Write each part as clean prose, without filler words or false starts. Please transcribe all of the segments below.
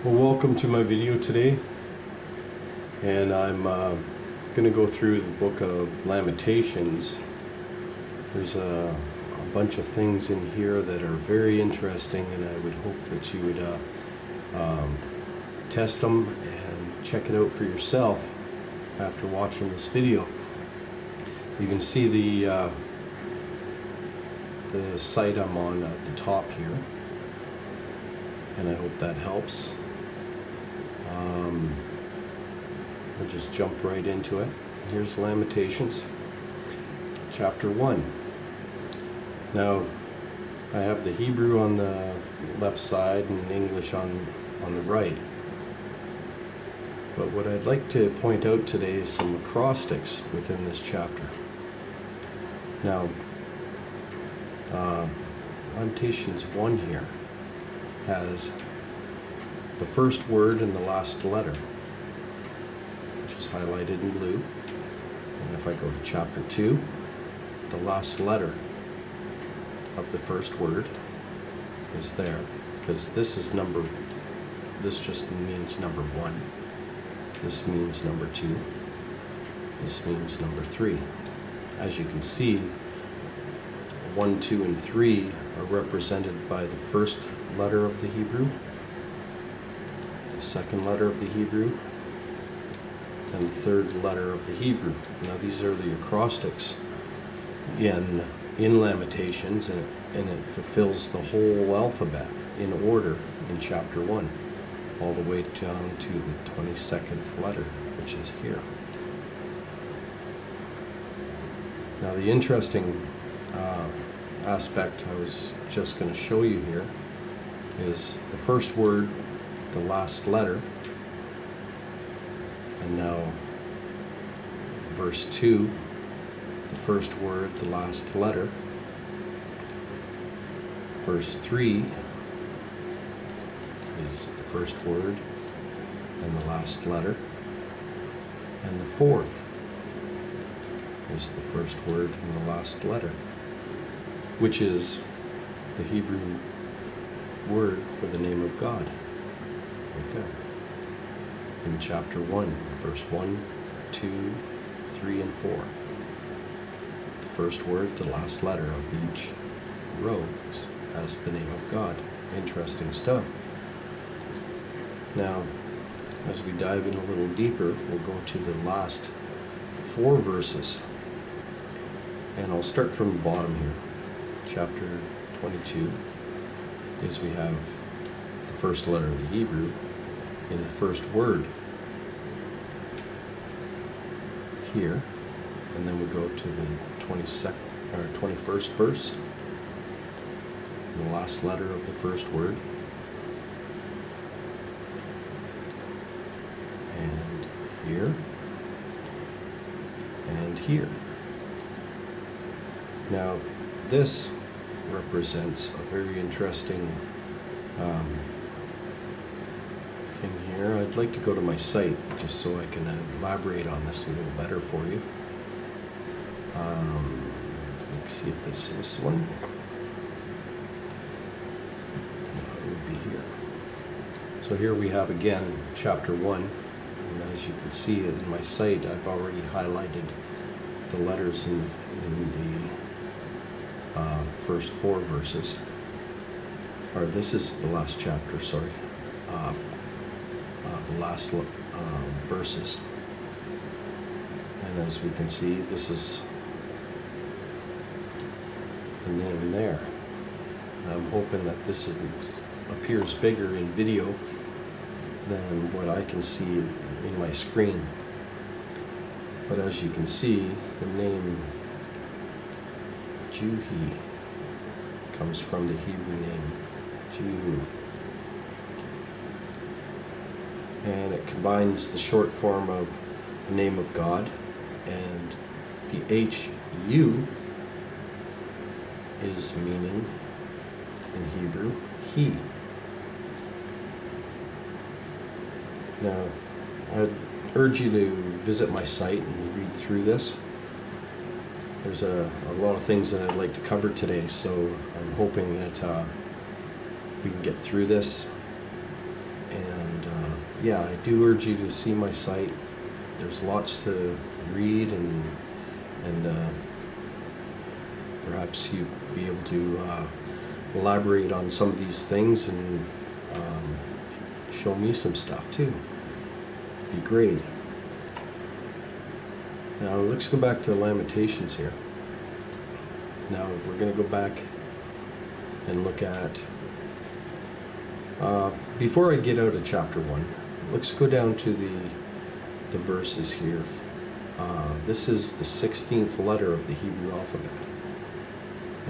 Well, welcome to my video today, and I'm going to go through the book of Lamentations. There's a bunch of things in here that are very interesting, and I would hope that you would test them and check it out for yourself after watching this video. You can see the site I'm on at the top here, and I hope that helps. We'll just jump right into it. Here's Lamentations, chapter 1. Now, I have the Hebrew on the left side and English on the right. But what I'd like to point out today is some acrostics within this chapter. Now, Lamentations 1 here has the first word and the last letter, which is highlighted in blue. And if I go to chapter 2, the last letter of the first word is there, because this just means number 1. This means number 2. This means number 3. As you can see, 1, 2, and 3 are represented by the first letter of the Hebrew, the second letter of the Hebrew, and the third letter of the Hebrew. Now these are the acrostics in Lamentations, and it fulfills the whole alphabet in order in chapter 1, all the way down to the 22nd letter, which is here. Now the interesting aspect I was just going to show you here is the first word, the last letter, and now verse 2, the first word, the last letter. Verse 3 is the first word and the last letter, and the fourth is the first word and the last letter, which is the Hebrew word for the name of God, right there. In chapter 1, verse 1, 2, 3, and 4. The first word, the last letter of each row has the name of God. Interesting stuff. Now, as we dive in a little deeper, we'll go to the last 4 verses. And I'll start from the bottom here. Chapter 22 is we have the first letter of the Hebrew in the first word here, and then we go to the 21st verse, the last letter of the first word, and here, and here. Now, this represents a very interesting thing here. I'd like to go to my site just so I can elaborate on this a little better for you. Let's see if this is this one. No, it would be here. So here we have again chapter 1, and as you can see in my site, I've already highlighted the letters in the first 4 verses, or this is the last chapter, sorry, the last verses. And as we can see, this is the name there. I'm hoping that this appears bigger in video than what I can see in my screen. But as you can see, the name Juhi comes from the Hebrew name Jehu, and it combines the short form of the name of God, and the HU is meaning in Hebrew he. Now, I'd urge you to visit my site and read through this. There's a lot of things that I'd like to cover today, so I'm hoping that we can get through this and yeah, I do urge you to see my site. There's lots to read, and perhaps you'd be able to elaborate on some of these things and show me some stuff too. Be great. Now let's go back to Lamentations here. Now we're going to go back and look at, before I get out of chapter 1, let's go down to the verses here. This is the 16th letter of the Hebrew alphabet.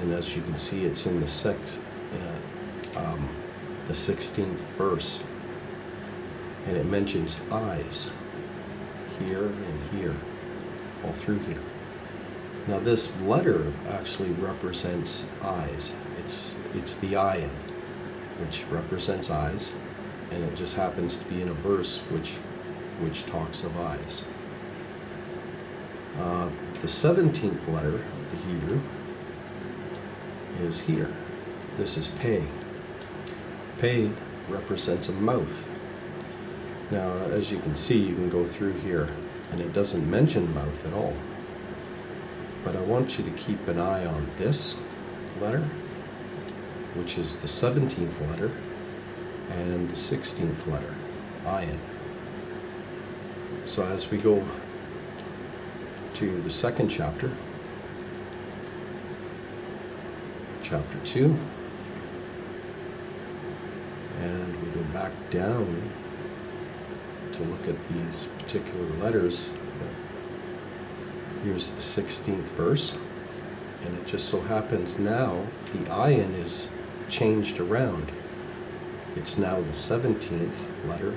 And as you can see, it's in the 16th verse. And it mentions eyes here and here, all through here. Now this letter actually represents eyes. It's the ayin, which represents eyes, and it just happens to be in a verse which talks of eyes. The 17th letter of the Hebrew is here. This is Pei. Pei represents a mouth. Now, as you can see, you can go through here, and it doesn't mention mouth at all. But I want you to keep an eye on this letter, which is the 17th letter, and the 16th letter, ayin. So as we go to the second chapter, chapter 2, and we go back down to look at these particular letters. Here's the 16th verse, and it just so happens now the ayin is changed around. It's now the 17th letter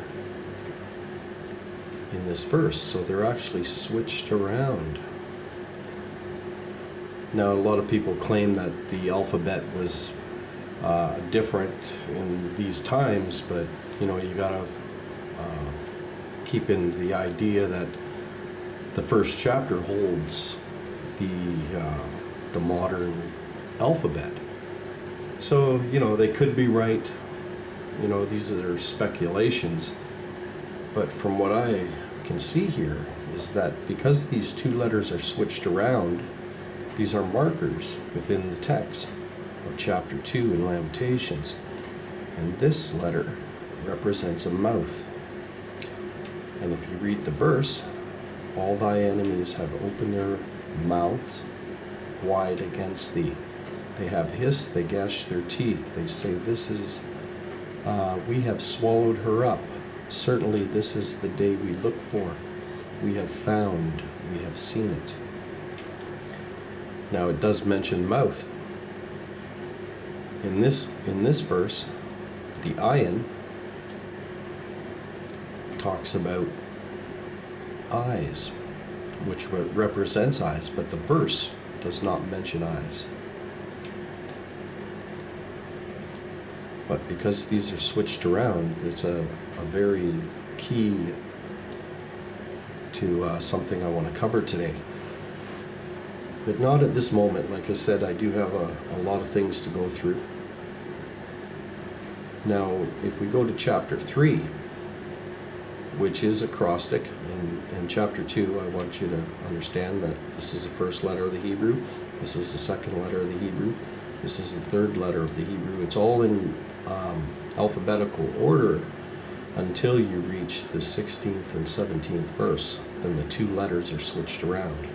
in this verse, so they're actually switched around. Now, a lot of people claim that the alphabet was different in these times, but you know, you gotta keep in the idea that the first chapter holds the modern alphabet. So, you know, they could be right. You know, these are speculations. But from what I can see here is that because these two letters are switched around, these are markers within the text of chapter 2 in Lamentations. And this letter represents a mouth. And if you read the verse, all thy enemies have opened their mouths wide against thee. They have hissed, they gash their teeth. They say, we have swallowed her up. Certainly this is the day we look for. We have found, we have seen it. Now it does mention mouth. In this verse, the ayin talks about eyes, which represents eyes, but the verse does not mention eyes. But because these are switched around, it's a very key to something I want to cover today. But not at this moment. Like I said, I do have a lot of things to go through. Now, if we go to chapter 3, which is acrostic, in chapter 2, I want you to understand that this is the first letter of the Hebrew, this is the second letter of the Hebrew, this is the third letter of the Hebrew. It's all in alphabetical order until you reach the 16th and 17th verse. Then the two letters are switched around.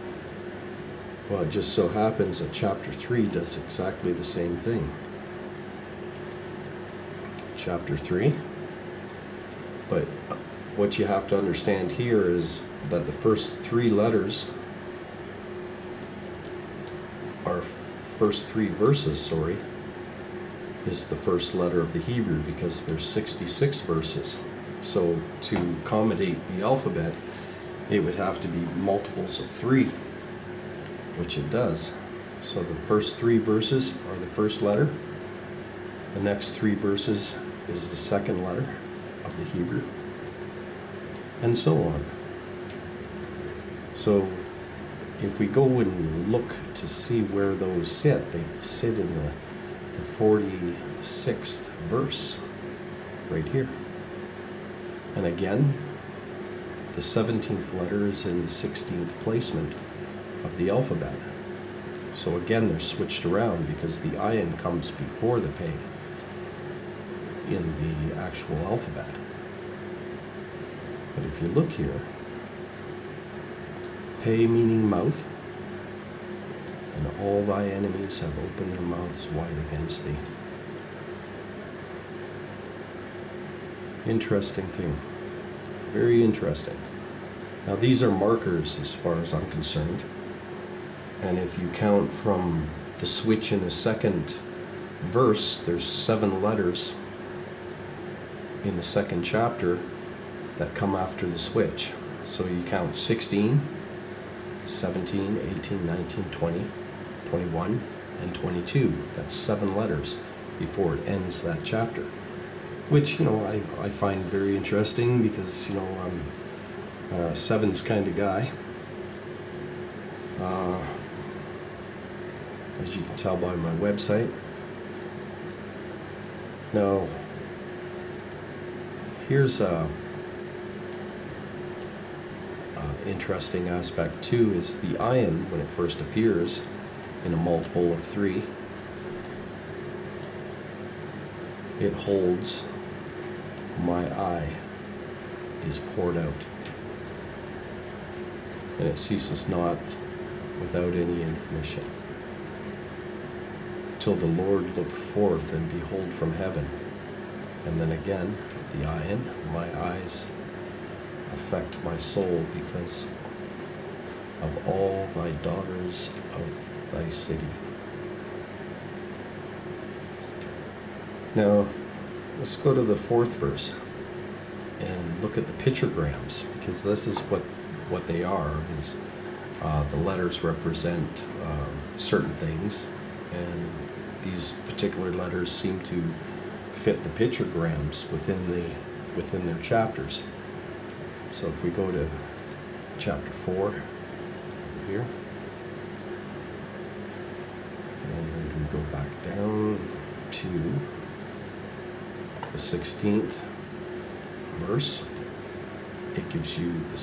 Well, it just so happens that chapter 3 does exactly the same thing. Chapter 3. But what you have to understand here is that the first three letters are first three verses, is the first letter of the Hebrew, because there's 66 verses. So to accommodate the alphabet, it would have to be multiples of 3, which it does. So the first 3 verses are the first letter. The next 3 verses is the second letter of the Hebrew, and so on. So if we go and look to see where those sit, they sit in the 46th verse, right here. And again, the 17th letter is in the 16th placement of the alphabet. So again, they're switched around because the ayin comes before the pei in the actual alphabet. But if you look here, pei meaning mouth, and all thy enemies have opened their mouths wide against thee. Interesting thing. Very interesting. Now these are markers as far as I'm concerned. And if you count from the switch in the second verse, there's 7 letters in the second chapter that come after the switch. So you count 16, 17, 18, 19, 20, 21, and 22. That's 7 letters before it ends that chapter. Which, I find very interesting because, I'm a 7's kind of guy. As you can tell by my website. Now, here's a interesting aspect too, is the ayin, when it first appears in a multiple of 3, it holds my eye is poured out, and it ceases not without any intermission, till the Lord look forth and behold from heaven. And then again, the ayin, my eyes affect my soul because of all thy daughters of thy city. Now, let's go to the 4th verse and look at the pictograms, because this is what they are. Is the letters represent certain things, and these particular letters seem to fit the pictograms within their chapters. So if we go to chapter 4 over here, and we go back down to the 16th verse, it gives you the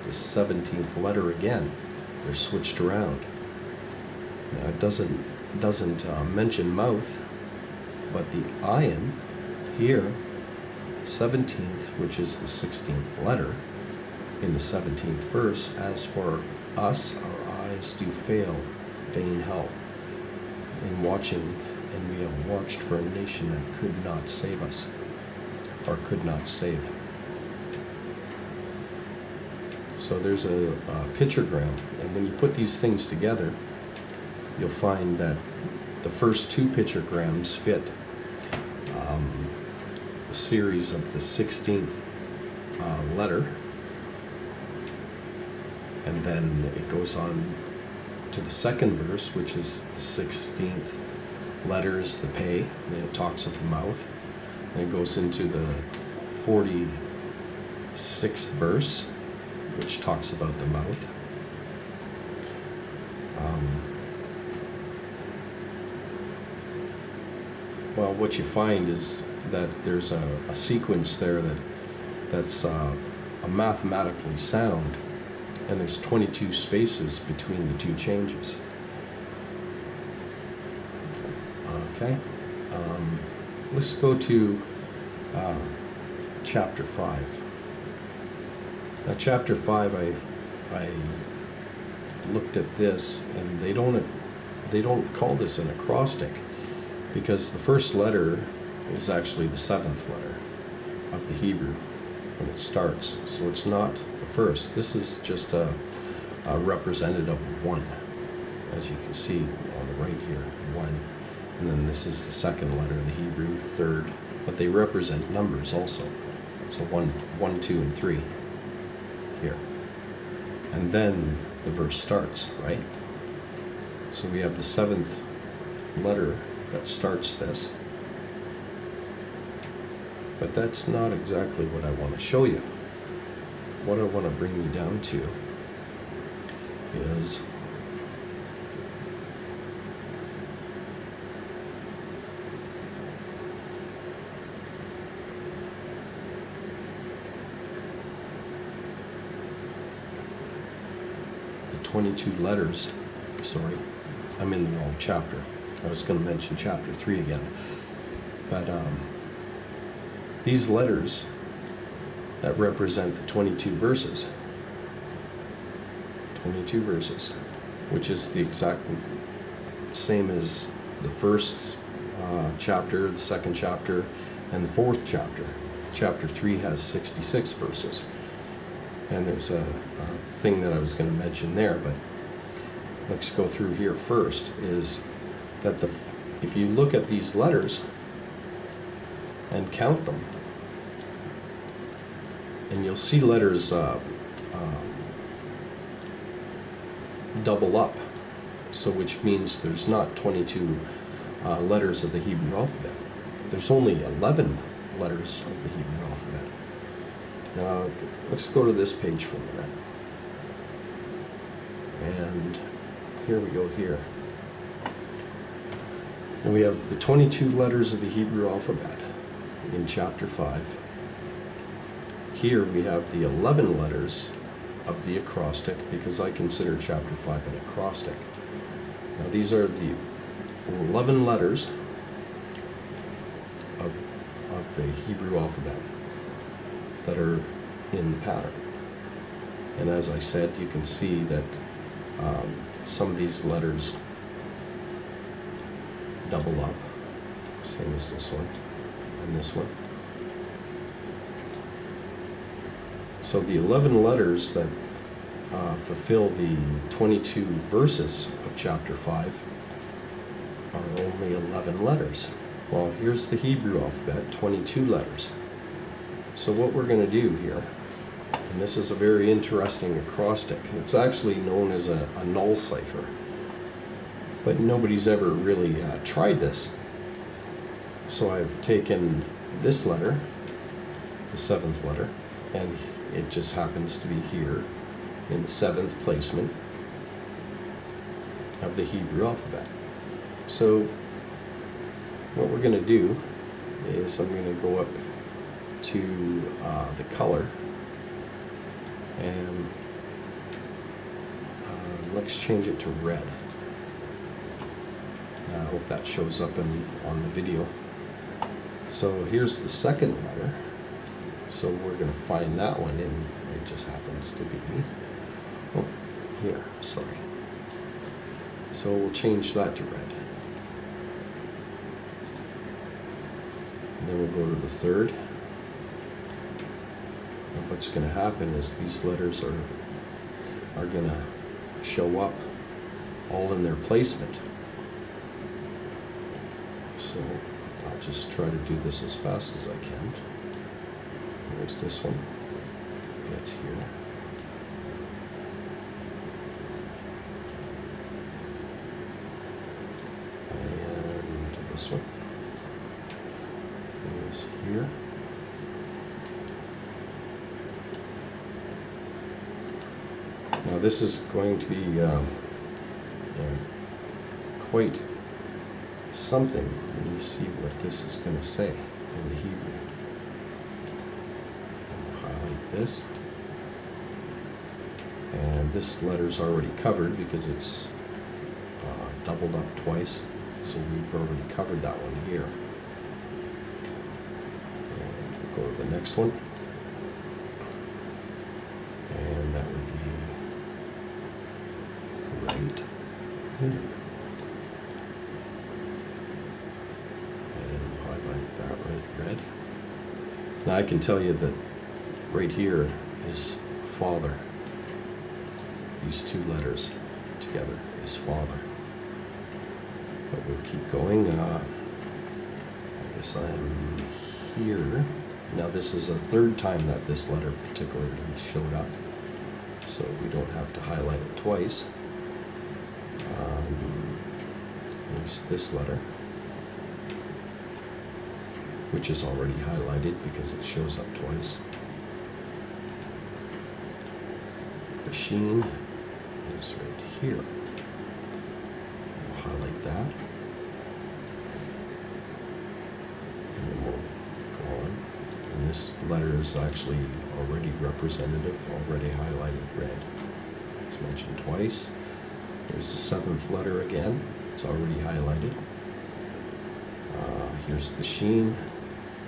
17th letter again. They're switched around. Now it doesn't mention mouth, but the ayin here, 17th, which is the 16th letter in the 17th verse, as for us, our eyes do fail vain help in watching, and we have watched for a nation that could not save us, or could not save. So there's a pictogram, and when you put these things together, you'll find that the first 2 pictograms fit the series of the 16th letter, and then it goes on to the 2nd verse, which is the 16th letter is the pei, and it talks of the mouth, and it goes into the 46th verse, which talks about the mouth. Well, what you find is that there's a sequence there that's mathematically sound, and there's 22 spaces between the 2 changes. Okay, let's go to chapter 5. Now, chapter 5, I looked at this, and they don't call this an acrostic, because the first letter is actually the 7th letter of the Hebrew when it starts. So it's not the first. This is just a representative of 1, as you can see on the right here, 1. And then this is the 2nd letter of the Hebrew, 3rd. But they represent numbers also. So 1, 2, and 3 here. And then the verse starts, right? So we have the 7th letter that starts this. But that's not exactly what I want to show you. What I want to bring you down to is 22 letters. Sorry, I'm in the wrong chapter. I was going to mention chapter 3 again. But these letters that represent the 22 verses, which is the exact same as the first chapter, the second chapter, and the fourth chapter. Chapter 3 has 66 verses. And there's a thing that I was going to mention there, but let's go through here first, is that if you look at these letters and count them, and you'll see letters double up, so which means there's not 22 letters of the Hebrew alphabet. There's only 11 letters of the Hebrew alphabet. Now, let's go to this page for a minute. And here we go here. And we have the 22 letters of the Hebrew alphabet in chapter 5. Here we have the 11 letters of the acrostic, because I consider chapter 5 an acrostic. Now these are the 11 letters of the Hebrew alphabet that are in the pattern. And as I said, you can see that some of these letters double up, same as this one and this one. So the 11 letters that fulfill the 22 verses of chapter 5 are only 11 letters. Well, here's the Hebrew alphabet, 22 letters. So what we're going to do here, and this is a very interesting acrostic. It's actually known as a null cipher, but nobody's ever really tried this. So I've taken this letter, the 7th letter, and it just happens to be here in the 7th placement of the Hebrew alphabet. So what we're going to do is I'm going to go up to the color, and let's change it to red. I hope that shows up on the video. So here's the 2nd letter. So we're going to find that one, and it just happens to be, oh, here, sorry. So we'll change that to red. And then we'll go to the 3rd. And what's going to happen is these letters are going to show up all in their placement. So I'll just try to do this as fast as I can. There's this one. That's here. And this one is here. Now this is going to be quite something when you see what this is going to say in the Hebrew. This, and this letter's already covered because it's doubled up twice, so we've already covered that one here. And we'll go to the next one, and that would be right here. And highlight that red. Now I can tell you that right here is Father. These two letters together is Father. But we'll keep going. I guess I'm here. Now this is the 3rd time that this letter particularly showed up, so we don't have to highlight it twice. There's this letter, which is already highlighted because it shows up twice. The sheen is right here. We'll highlight that. And then we'll go on. And this letter is actually already representative, already highlighted red. It's mentioned twice. Here's the seventh letter again. It's already highlighted. Here's the sheen.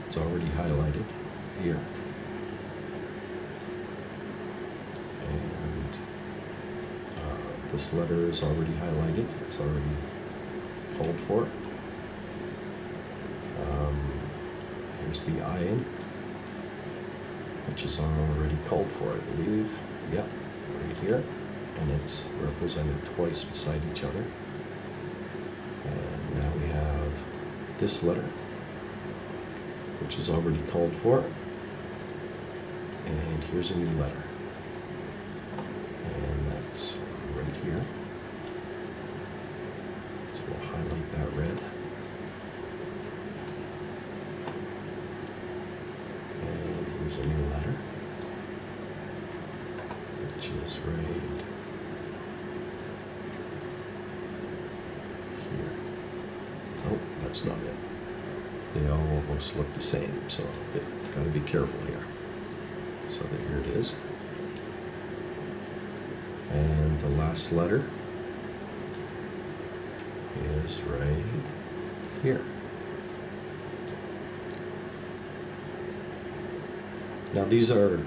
It's already highlighted here. And this letter is already highlighted. It's already called for. Here's the ion, which is already called for, I believe. Yep, right here. And it's represented twice beside each other. And now we have this letter, which is already called for. And here's a new letter. And that's right here. So we'll highlight that red. And here's a new letter, which is right here. Oh, that's not it. They all almost look the same, so you've got to be careful here. So here it is. And the last letter is right here. Now these are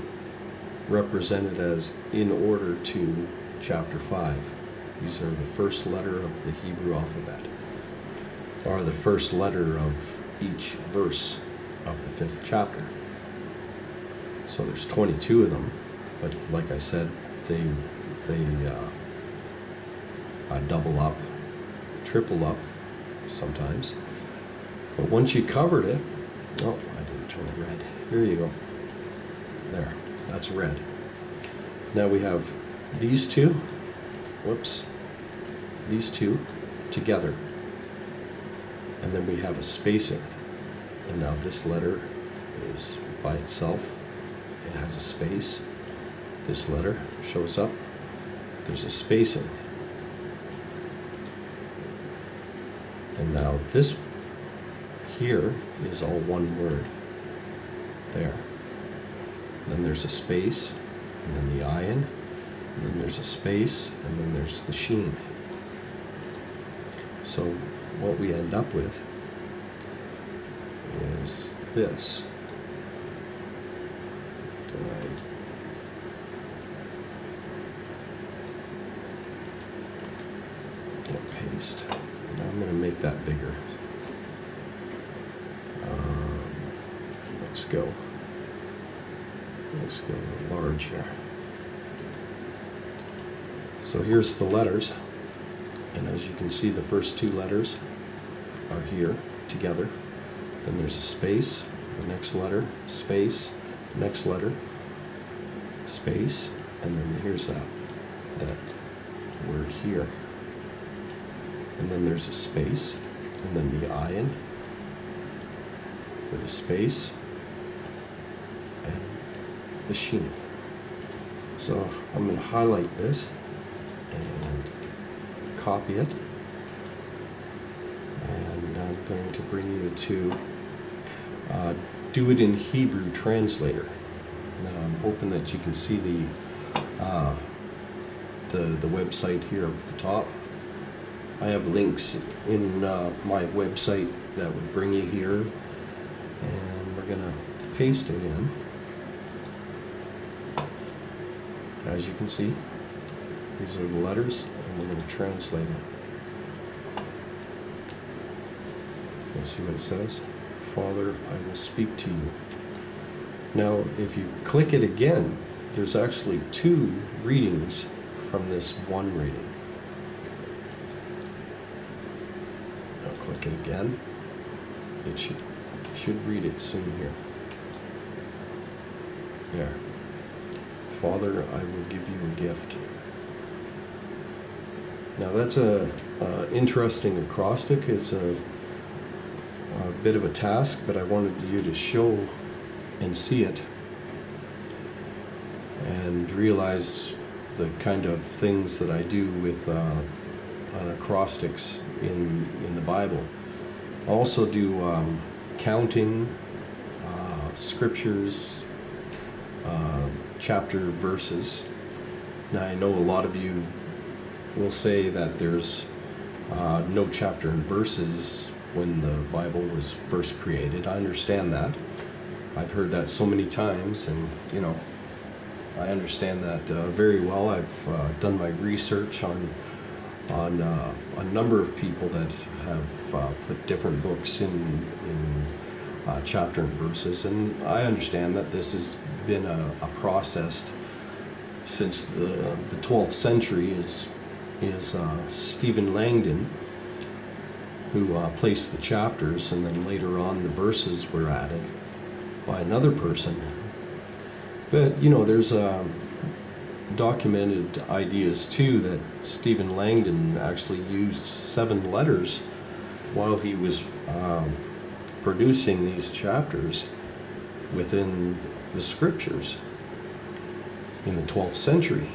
represented as in order to chapter 5. These are the first letter of the Hebrew alphabet, or the first letter of each verse of the 5th chapter. So there's 22 of them, but like I said, they double up, triple up sometimes. But once you covered it, oh, I didn't turn it red. Here you go. There, that's red. Now we have these two, these two together. And then we have a spacing. And now this letter is by itself. It has a space. This letter shows up. There's a spacing. And now this here is all one word. There. And then there's a space, and then the ion, and then there's a space, and then there's the sheen. So what we end up with is this. Paste. Now I'm going to make that bigger. Let's go large here. So here's the letters, and as you can see, the first two letters are here together. Then there's a space, the next letter, space, next letter, space, and then here's that word here. And then there's a space, and then the ion with a space, and the sheen. So I'm going to highlight this and copy it, and I'm going to bring you to do it in Hebrew translator. Now I'm hoping that you can see the website here up at the top. I have links in my website that would bring you here, and we're going to paste it in. As you can see, these are the letters, and we're going to translate it. Let's see what it says. Father, I will speak to you. Now, if you click it again, there's actually two readings from this one reading. Now click it again. It should read it soon here. There. Father, I will give you a gift. Now that's a interesting acrostic. It's a bit of a task, but I wanted you to show and see it and realize the kind of things that I do with on acrostics in the Bible. I also do counting, scriptures, chapter verses, Now, I know a lot of you will say that there's no chapter and verses when the Bible was first created. I understand that. I've heard that so many times, and I understand that very well. I've done my research on a number of people that have put different books in chapter and verses, and I understand that this has been a process since the 12th century. Is Stephen Langdon, who placed the chapters, and then later on the verses were added by another person. But there's documented ideas too that Stephen Langdon actually used 7 letters while he was producing these chapters within the scriptures in the 12th century.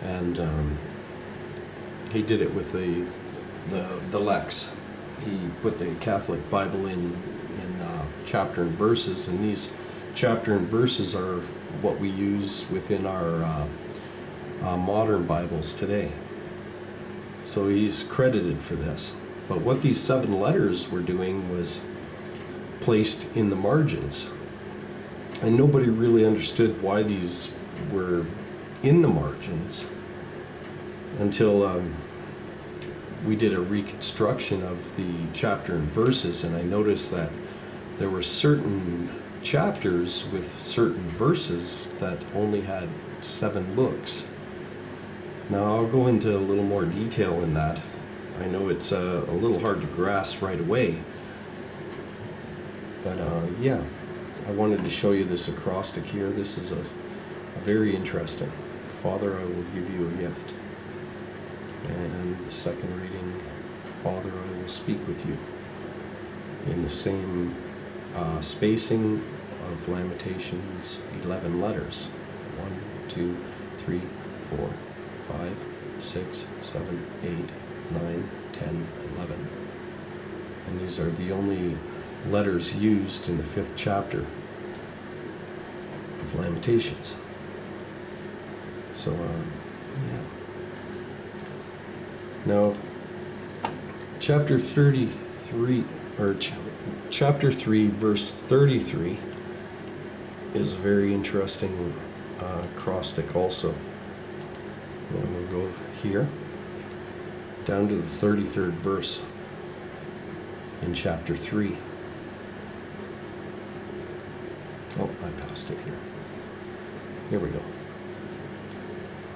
And he did it with the Lex. He put the Catholic Bible in chapter and verses, and these chapter and verses are what we use within our modern Bibles today. So he's credited for this. But what these 7 letters were doing was placed in the margins. And nobody really understood why these were in the margins until we did a reconstruction of the chapter and verses, and I noticed that there were certain chapters with certain verses that only had 7 books. Now I'll go into a little more detail in that. I know it's a little hard to grasp right away, but yeah, I wanted to show you this acrostic here. This is a very interesting. Father, I will give you a gift. And the second reading, Father, I will speak with you. In the same spacing of Lamentations, 11 letters. 1, 2, 3, 4, 5, 6, 7, 8, 9, 10, 11. And these are the only letters used in the 5th chapter of Lamentations. So, yeah. Now, chapter 33, or chapter 3, verse 33, is a very interesting acrostic also. And we'll go here, down to the 33rd verse in chapter 3. Oh, I passed it here. Here we go.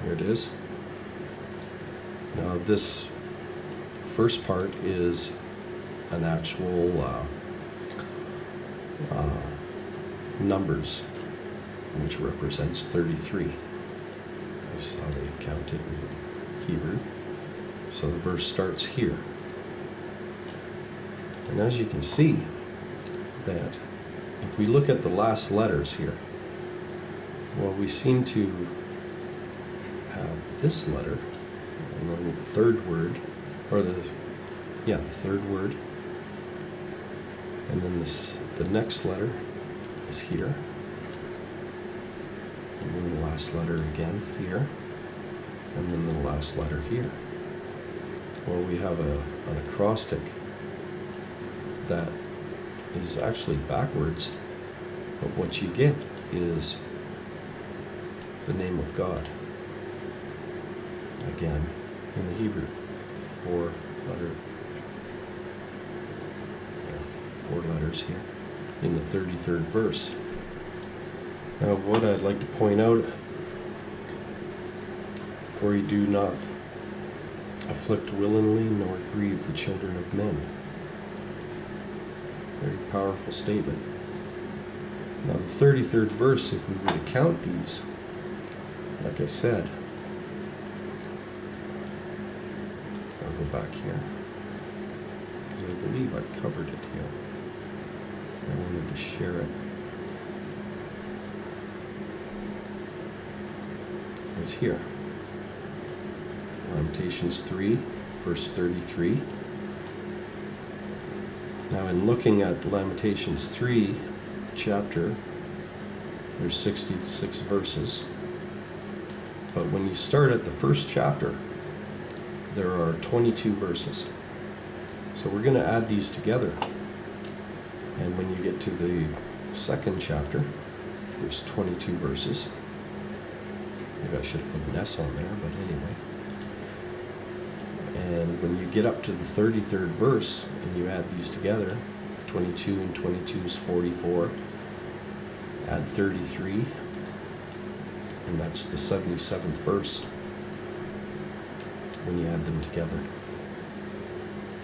Here it is. Now this first part is an actual numbers, which represents 33. This is how they count it in Hebrew. So the verse starts here. And as you can see, that if we look at the last letters here, well, we seem to have this letter, and then the third word, or the third word, and then the next letter is here, and then the last letter again here, and then the last letter here. Well, we have an acrostic that is actually backwards, but what you get is the name of God. Again, in the Hebrew, four letters here in the 33rd verse. Now, what I'd like to point out, for you do not afflict willingly nor grieve the children of men. Very powerful statement. Now, the 33rd verse, if we were to count these, like I said, I'll go back here, because I believe I covered it here. I wanted to share it. It's here. Lamentations 3, verse 33. Now, in looking at Lamentations 3 chapter, there's 66 verses. But when you start at the first chapter, there are 22 verses. So we're going to add these together. And when you get to the second chapter, there's 22 verses. Maybe I should have put an S on there, but anyway. And when you get up to the 33rd verse and you add these together, 22 and 22 is 44. Add 33, and that's the 77th verse when you add them together.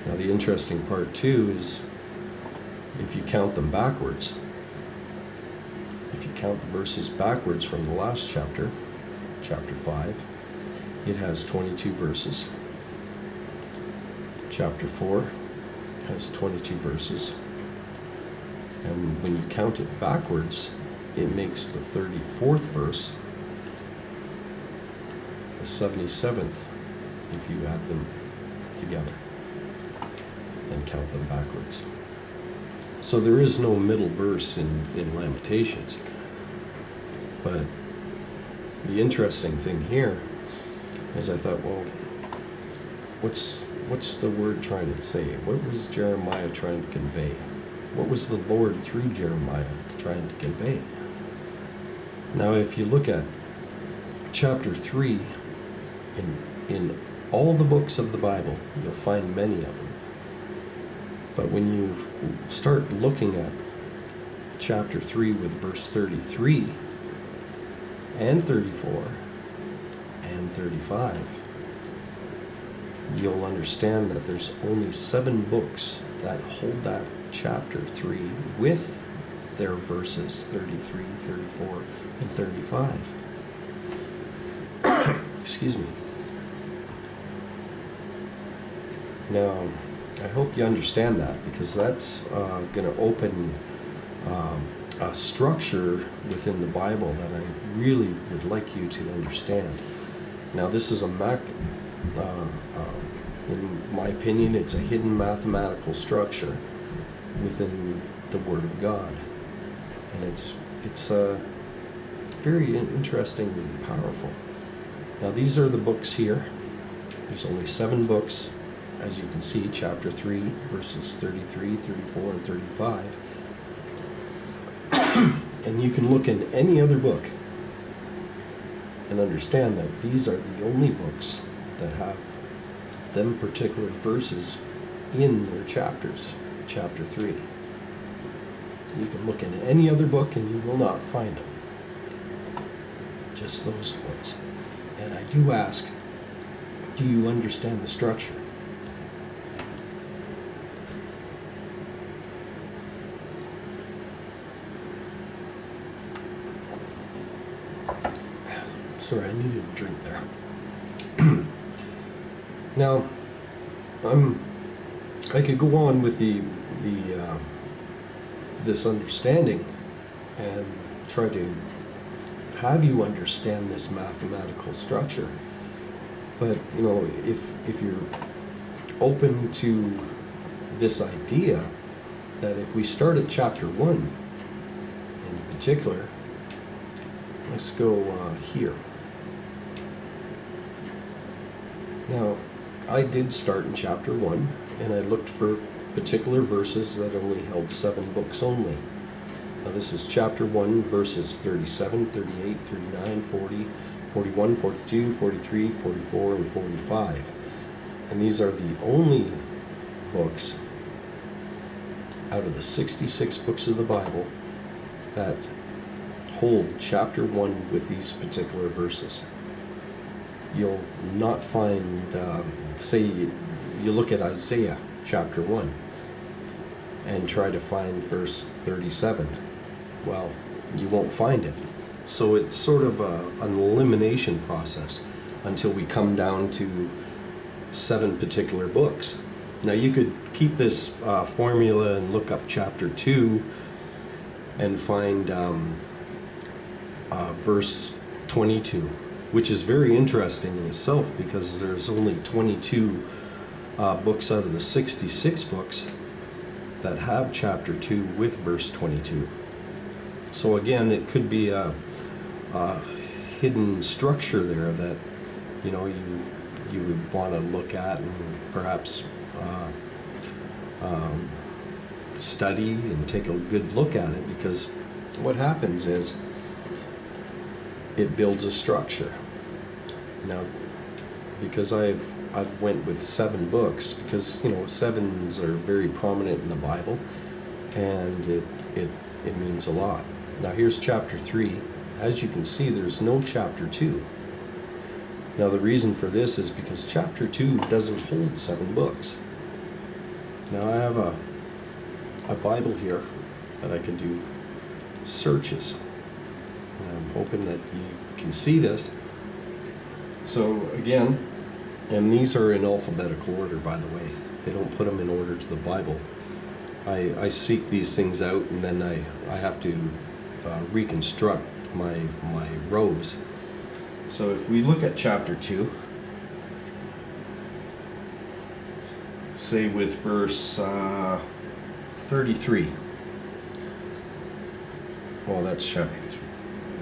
Now the interesting part too is if you count them backwards, if you count the verses backwards from the last chapter, chapter 5, it has 22 verses. Chapter 4 has 22 verses. And when you count it backwards, it makes the 34th verse the 77th if you add them together and count them backwards. So there is no middle verse in Lamentations. But the interesting thing here is I thought, well, what's the word trying to say? What was Jeremiah trying to convey? What was the Lord through Jeremiah trying to convey? Now, if you look at chapter 3, in all the books of the Bible, you'll find many of them. But when you start looking at chapter 3 with verse 33 and 34 and 35, you'll understand that there's only 7 books that hold that chapter 3 with their verses 33, 34, and 35. Excuse me. Now, I hope you understand that, because that's going to open a structure within the Bible that I really would like you to understand. Now, this is in my opinion, it's a hidden mathematical structure within the Word of God, and it's very interesting and powerful. Now, these are the books here. There's only 7 books, as you can see, chapter 3, verses 33, 34, and 35. And you can look in any other book and understand that these are the only books that have them particular verses in their chapters, chapter 3. You can look in any other book and you will not find them. Just those ones. And I do ask, do you understand the structure? Sorry, I needed a drink there. Now, I could go on with this understanding and try to have you understand this mathematical structure. But you know, if you're open to this idea that if we start at chapter 1 in particular, let's go here. Now, I did start in chapter 1, and I looked for particular verses that only held 7 books only. Now this is chapter 1, verses 37, 38, 39, 40, 41, 42, 43, 44, and 45. And these are the only books out of the 66 books of the Bible that hold chapter 1 with these particular verses. You'll not find, say you look at Isaiah chapter 1 and try to find verse 37. Well, you won't find it. So it's sort of an elimination process until we come down to 7 particular books. Now you could keep this formula and look up chapter 2 and find verse 22, which is very interesting in itself, because there's only 22 books out of the 66 books that have chapter 2 with verse 22. So again, it could be a hidden structure there that you know you would want to look at and perhaps study and take a good look at it, because what happens is it builds a structure. Now, because I've went with 7 books, because you know 7s are very prominent in the Bible, and it means a lot. Now here's chapter 3. As you can see, there's no chapter 2. Now the reason for this is because chapter 2 doesn't hold 7 books. Now I have a Bible here that I can do searches. And I'm hoping that you can see this. So again, and these are in alphabetical order, by the way. They don't put them in order to the Bible. I seek these things out, and then I have to reconstruct my rows. So if we look at chapter 2, say with verse 33. Well, that's chapter 3,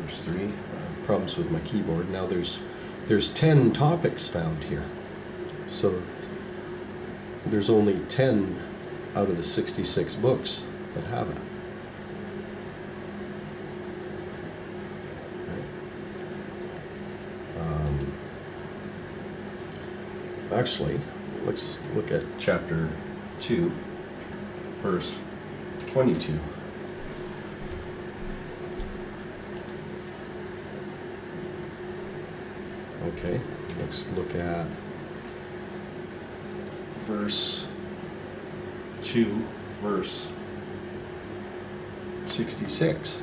verse 3. Problems with my keyboard. Now there's 10 topics found here. So there's only 10 out of the 66 books that have it. Actually, let's look at chapter 2, verse 22. Okay, let's look at verse 2, verse 66.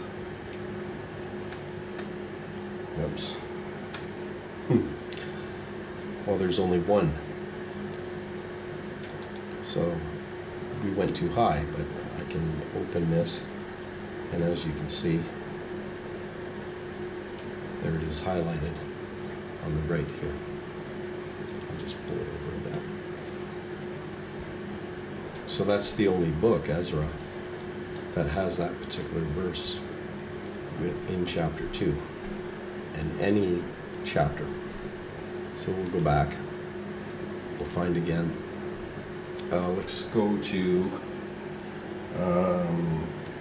Oops. Well, there's only one. So we went too high, but I can open this, and as you can see, there it is highlighted on the right here. I'll just pull it over that. So that's the only book, Ezra, that has that particular verse in chapter 2, and any chapter. So we'll go back, we'll find again. Let's go to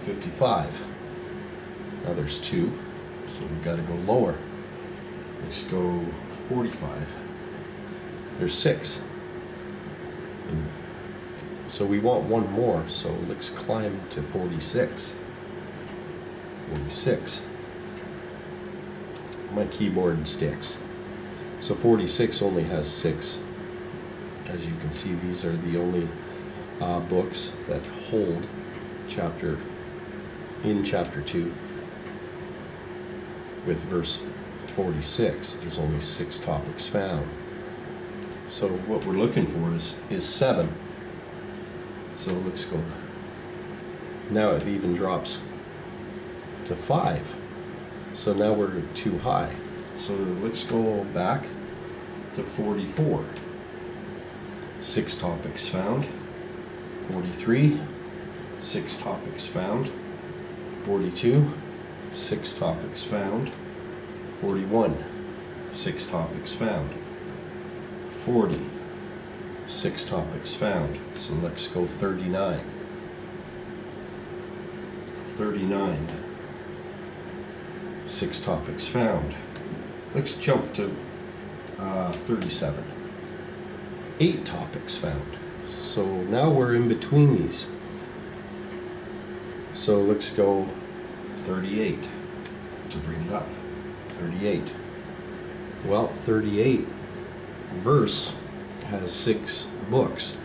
55. Now there's 2, so we've got to go lower. Let's go 45. There's 6. So we want one more, so let's climb to 46. 46. My keyboard sticks. So 46 only has 6. As you can see, these are the only books that hold chapter 2 with verse 46. There's only 6 topics found. So what we're looking for is 7. So let's go. Now it even drops to 5. So now we're too high. So let's go back to 44. 6 topics found. 43. 6 topics found. 42. 6 topics found. 41. 6 topics found. 40. 6 topics found. So let's go 39. 39. 6 topics found. Let's jump to 37. 8 topics found. So now we're in between these. So let's go 38 to bring it up. 38. Well, 38 verse has 6 books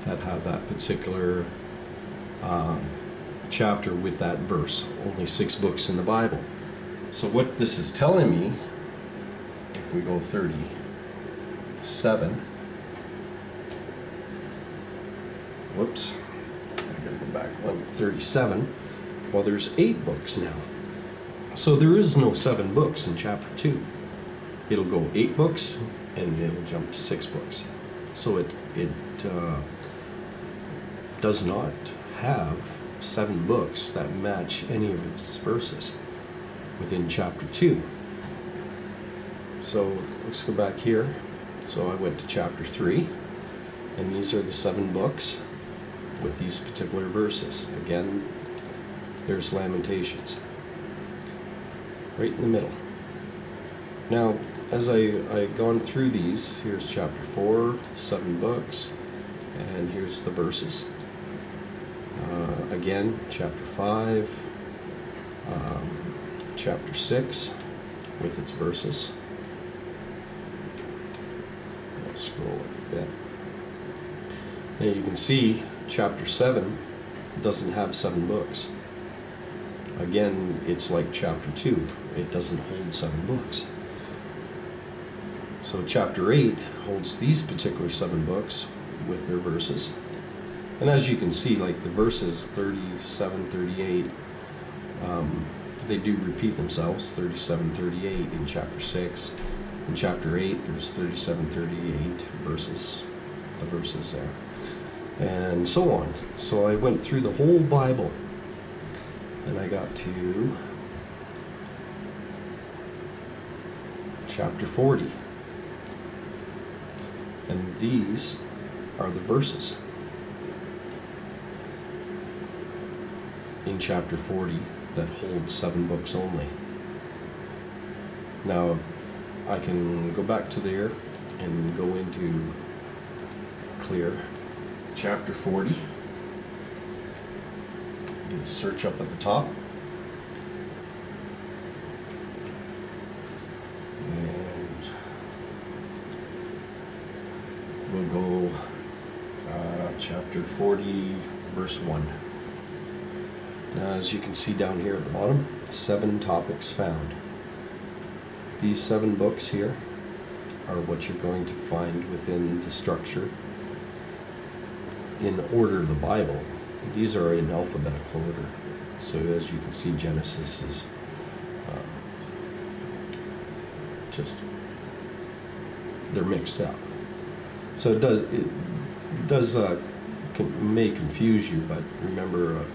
that have that particular chapter with that verse. Only 6 books in the Bible. So what this is telling me, if we go 37, whoops, I gotta go back 37. Well, there's 8 books now. So there is no 7 books in chapter 2. It'll go 8 books, and it'll jump to 6 books. So it does not have 7 books that match any of its verses within chapter 2. So let's go back here. So I went to chapter 3, and these are the 7 books with these particular verses. Again, there's Lamentations, right in the middle. Now, as I gone through these, here's chapter 4, 7 books, and here's the verses. Again, chapter 5, chapter 6 with its verses. I'll scroll a bit. Now you can see chapter 7 doesn't have 7 books. Again, it's like chapter 2. It doesn't hold 7 books. So chapter 8 holds these particular 7 books with their verses. And as you can see, like the verses 37, 38, they do repeat themselves, 37, 38 in chapter 6. In chapter 8, there's 37, 38 verses, the verses there. And so on. So I went through the whole Bible, and I got to chapter 40. And these are the verses in chapter 40 that hold 7 books only. Now, I can go back to there and go into clear chapter 40. You search up at the top. And we'll go chapter 40, verse 1. Now, as you can see down here at the bottom, 7 topics found. These 7 books here are what you're going to find within the structure in order of the Bible. These are in alphabetical order. So as you can see, Genesis is they're mixed up. So it may confuse you, but remember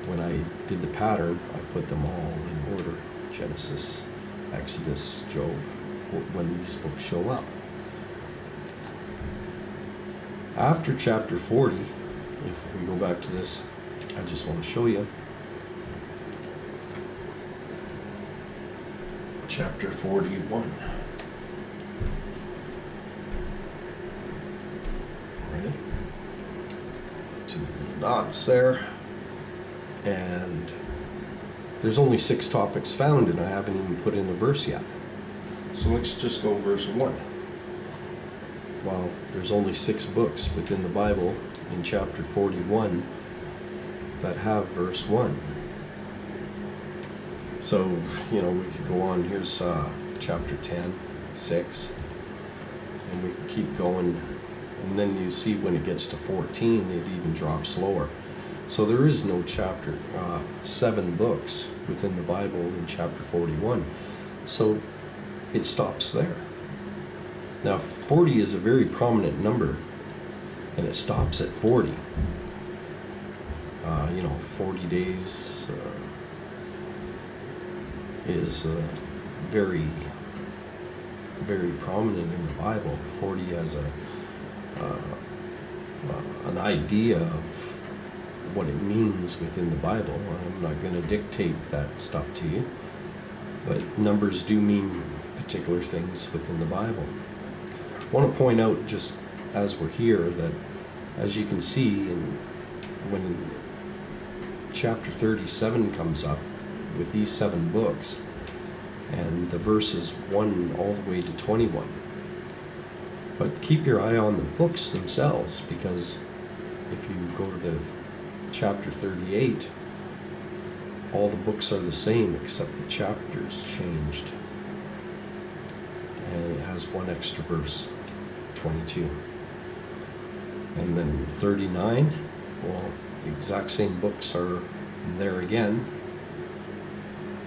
when I did the pattern, I put them all in order. Genesis, Exodus, Job, when these books show up. After chapter 40, if we go back to this, I just want to show you. Chapter 41. Right? 2 little dots there. And there's only 6 topics found, and I haven't even put in a verse yet. So let's just go verse 1. Well, there's only 6 books within the Bible in chapter 41 that have verse 1. So, we could go on. Here's chapter 10, 6, and we can keep going. And then you see when it gets to 14, it even drops lower. So there is no chapter, 7 books within the Bible in chapter 41. So it stops there. Now 40 is a very prominent number, and it stops at 40. 40 days is very, very prominent in the Bible. 40 has an idea of what it means within the Bible. I'm not going to dictate that stuff to you, but numbers do mean particular things within the Bible. I want to point out, just as we're here, that as you can see, when chapter 37 comes up with these 7 books, and the verses 1 all the way to 21. But keep your eye on the books themselves, because if you go to the chapter 38, all the books are the same except the chapters changed. And it has 1 extra verse, 22. And then 39, well, the exact same books are there again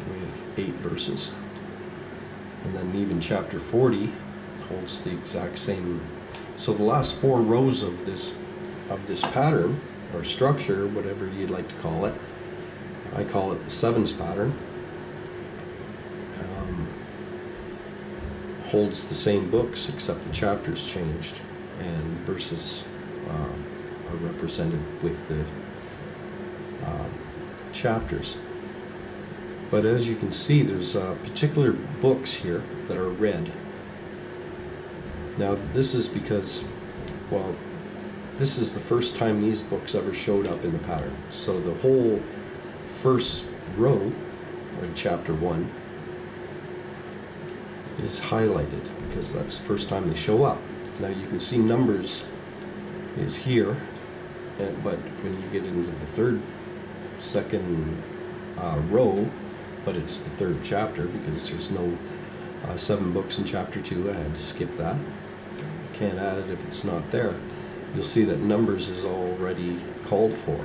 with 8 verses. And then even chapter 40 holds the exact same. So the last 4 rows of this pattern, or structure, whatever you'd like to call it, I call it the 7s pattern, holds the same books except the chapters changed, and verses are represented with the chapters. But as you can see, there's particular books here that are red. Now this is because, well, this is the first time these books ever showed up in the pattern. So the whole first row, or chapter 1, is highlighted because that's the first time they show up. Now you can see Numbers is here, but when you get into the second row, but it's the third chapter because there's no 7 books in chapter 2. I had to skip that. Can't add it if it's not there. You'll see that Numbers is already called for.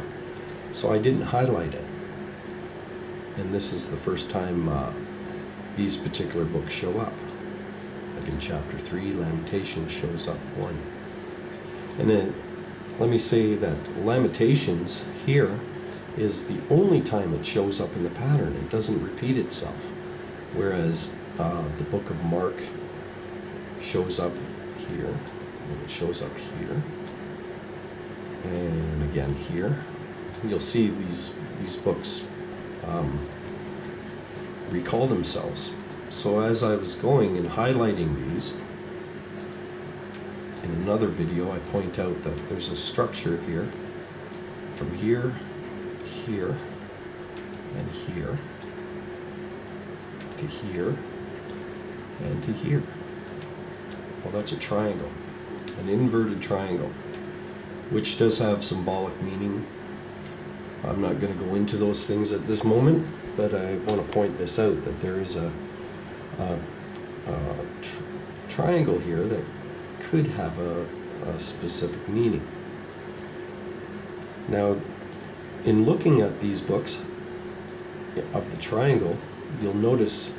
So I didn't highlight it. And this is the first time these particular books show up. Like in chapter 3, Lamentations shows up 1. And then let me say that Lamentations here is the only time it shows up in the pattern. It doesn't repeat itself. Whereas the book of Mark shows up here, and it shows up here, and again here. You'll see these books recall themselves. So as I was going and highlighting these, in another video I point out that there's a structure here, from here, here, and here, to here, and to here. Well, that's a triangle, an inverted triangle, which does have symbolic meaning. I'm not going to go into those things at this moment, but I want to point this out, that there is a triangle here that could have a specific meaning. Now, in looking at these books of the triangle, you'll notice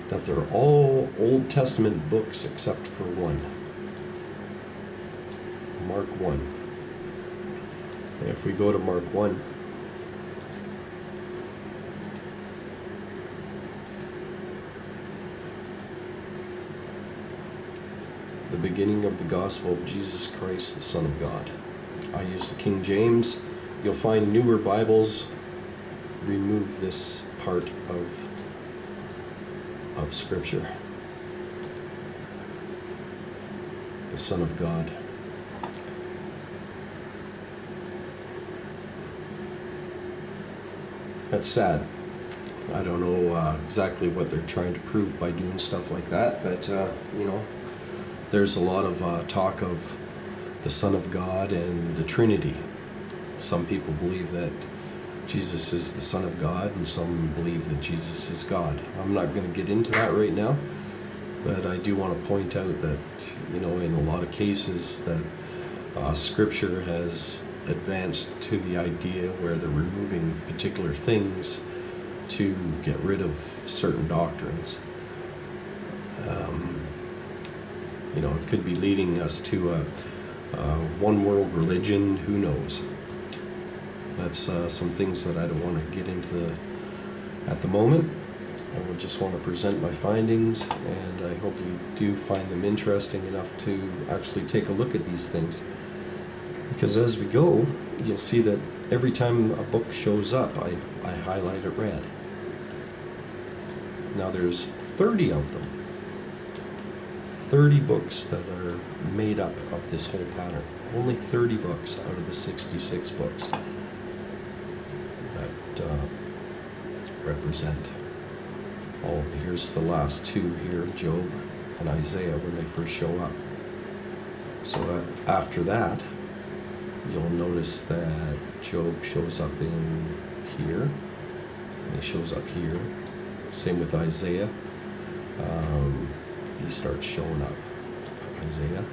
that they're all Old Testament books except for one, Mark 1. And if we go to Mark 1, the beginning of the gospel of Jesus Christ, the Son of God. I use the K.J.V. You'll find newer Bibles remove this part of Scripture. The Son of God. That's sad. I don't know exactly what they're trying to prove by doing stuff like that, but you know, there's a lot of talk of the Son of God and the Trinity. Some people believe that Jesus is the Son of God, and some believe that Jesus is God. I'm not going to get into that right now, but I do want to point out that, you know, in a lot of cases that Scripture has advanced to the idea where they're removing particular things to get rid of certain doctrines. You know, it could be leading us to a one world religion, who knows. That's some things that I don't want to get into at the moment. I would just want to present my findings, and I hope you do find them interesting enough to actually take a look at these things. Because as we go, you'll see that every time a book shows up, I highlight it red. Now there's 30 of them. 30 books that are made up of this whole pattern. Only 30 books out of the 66 books that represent all. Here's the last two here, Job and Isaiah, when they first show up. So after that, you'll notice that Job shows up in here, and he shows up here. Same with Isaiah. He starts showing up, Isaiah.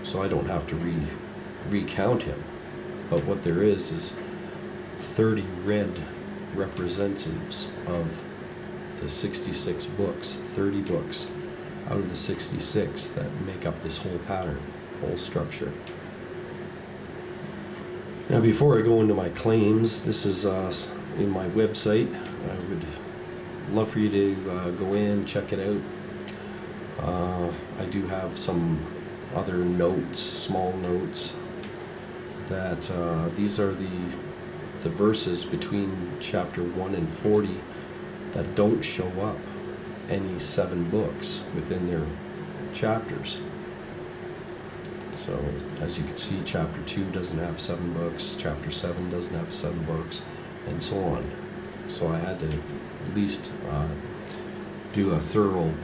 So I don't have to recount him. But what there is 30 red representatives of the 66 books, 30 books out of the 66 that make up this whole pattern, whole structure. Now before I go into my claims, this is in my website. I would love for you to go in, check it out. I do have some other notes, small notes, that these are the verses between chapter 1 and 40 that don't show up any 7 books within their chapters. So as you can see, chapter 2 doesn't have 7 books, chapter 7 doesn't have 7 books, and so on. So I had to at least do a thorough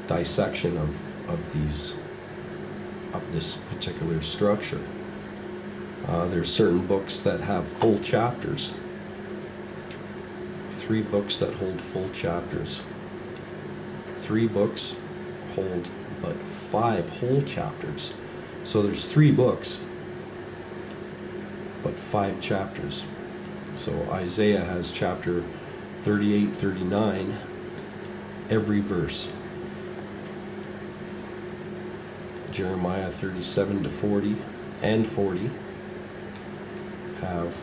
dissection of this particular structure. There's certain books that have full chapters. 3 books that hold full chapters. 3 books hold but 5 whole chapters. So there's 3 books, but 5 chapters. So Isaiah has chapter 38, 39, every verse. Jeremiah 37 to 40 and 40 have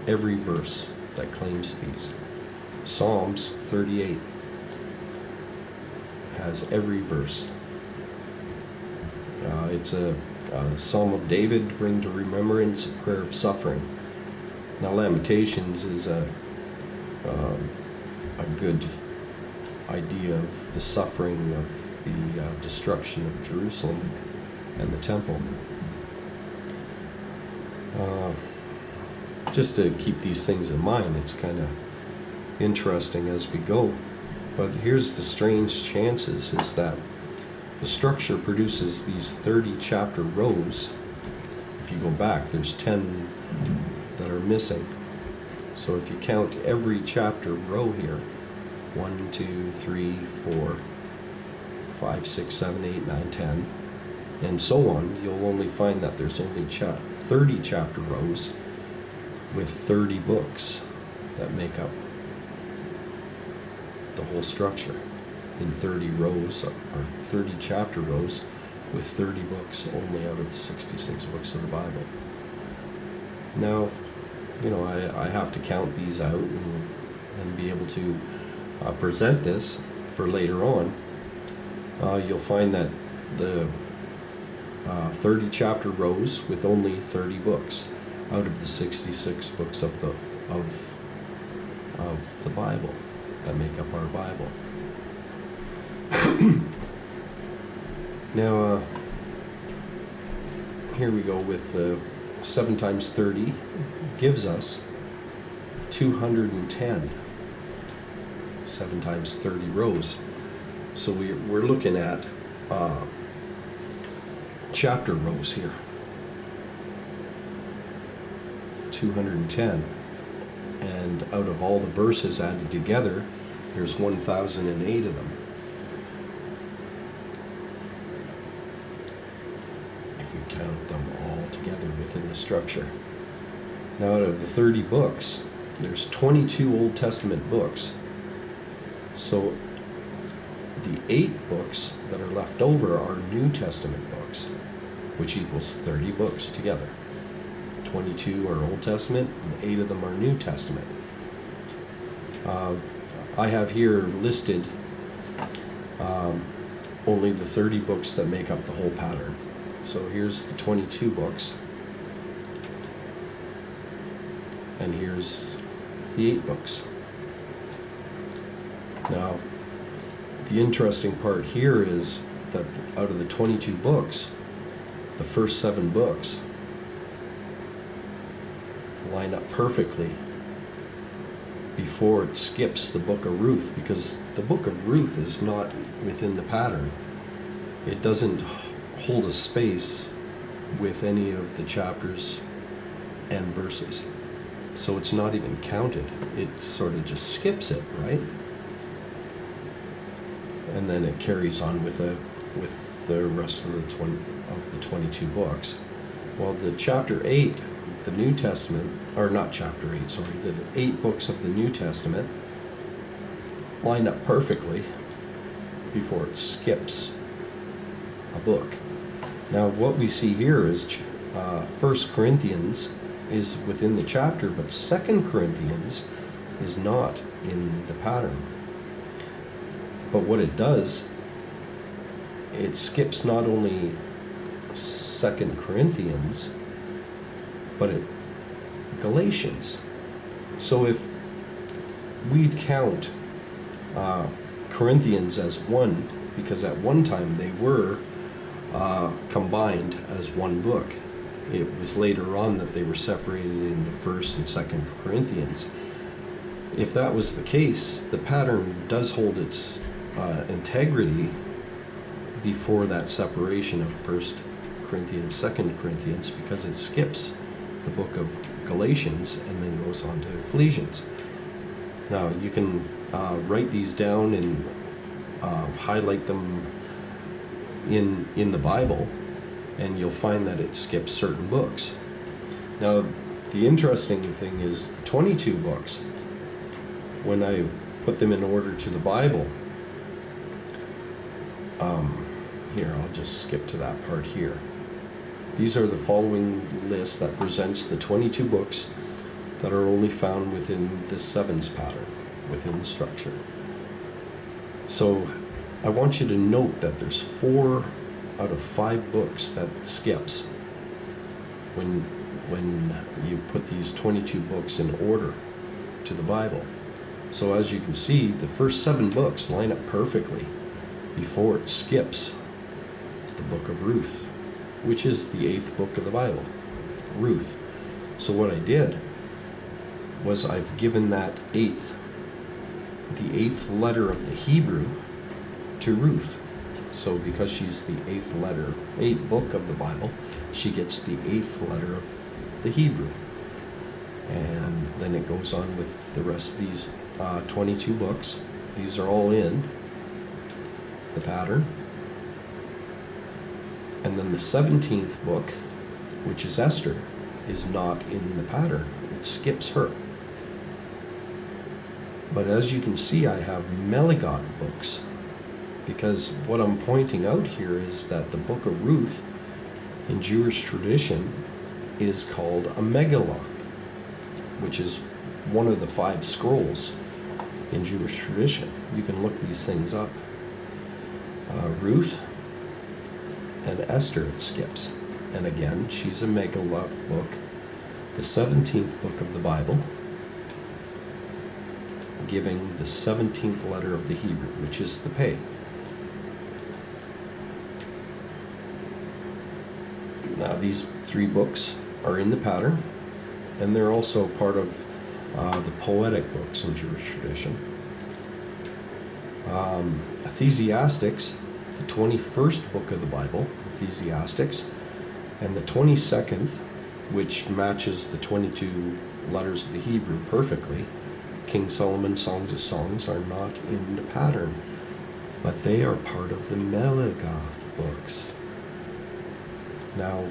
every verse that claims these. Psalms 38 has every verse. It's a Psalm of David to bring to remembrance a prayer of suffering. Now Lamentations is a good idea of the suffering of the destruction of Jerusalem and the temple. Just to keep these things in mind, it's kind of interesting as we go. But here's the strange chances, is that the structure produces these 30 chapter rows. If you go back, there's 10 that are missing. So if you count every chapter row here, 1, 2, 3, 4, 5, 6, 7, 8, 9, 10, and so on, you'll only find that there's only 30 chapter rows with 30 books that make up the whole structure. In 30 rows, or 30 chapter rows with 30 books only out of the 66 books of the Bible. Now, I have to count these out and be able to present this for later on. You'll find that the 30 chapter rows with only 30 books out of the 66 books of the Bible that make up our Bible. Now, here we go with 7 times 30 gives us 210. 7 times 30 rows. So we're looking at chapter rows here. 210. And out of all the verses added together, there's 1,008 of them. If we count them all together within the structure. Now, out of the 30 books, there's 22 Old Testament books. So the 8 books that are left over are New Testament books, which equals 30 books together. 22 are Old Testament, and 8 of them are New Testament. I have here listed only the 30 books that make up the whole pattern. So here's the 22 books, and here's the 8 books. Now, the interesting part here is that out of the 22 books, the first 7 books line up perfectly before it skips the book of Ruth, because the book of Ruth is not within the pattern. It doesn't hold a space with any of the chapters and verses. So it's not even counted. It sort of just skips it, right? And then it carries on with the rest of the 22 books. Well, the chapter 8, the New Testament, or not chapter 8, sorry, the 8 books of the New Testament line up perfectly before it skips a book. Now, what we see here is 1 Corinthians is within the chapter, but 2 Corinthians is not in the pattern. But what it does, it skips not only 2 Corinthians, but Galatians. So if we count Corinthians as one, because at one time they were combined as one book. It was later on that they were separated into 1st and 2nd Corinthians. If that was the case, the pattern does hold its integrity before that separation of 1st Corinthians, 2nd Corinthians, because it skips the book of Galatians and then goes on to Ephesians. Now you can write these down and highlight them in the Bible, and you'll find that it skips certain books. Now the interesting thing is the 22 books, when I put them in order to the Bible, here, I'll just skip to that part here. These are the following list that presents the 22 books that are only found within the sevens pattern, within the structure. So I want you to note that there's 4 out of 5 books that skips when you put these 22 books in order to the Bible. So as you can see, the first 7 books line up perfectly before it skips the book of Ruth, which is the 8th book of the Bible, Ruth. So what I did was I've given that the 8th letter of the Hebrew to Ruth. So because she's the 8th book of the Bible, she gets the 8th letter of the Hebrew. And then it goes on with the rest of these 22 books. These are all in the pattern. And then the 17th book, which is Esther, is not in the pattern. It skips her. But as you can see, I have Meligot books, because what I'm pointing out here is that the book of Ruth in Jewish tradition is called a Megillah, which is one of the 5 scrolls in Jewish tradition. You can look these things up. Ruth and Esther it skips. And again, she's a Megillah book, the 17th book of the Bible, giving the 17th letter of the Hebrew, which is the Pei. Now these 3 books are in the pattern, and they're also part of the poetic books in Jewish tradition. Ecclesiastics, the 21st book of the Bible, Ecclesiastics, and the 22nd, which matches the 22 letters of the Hebrew perfectly. King Solomon's Songs of Songs are not in the pattern, but they are part of the Meligoth books. Now,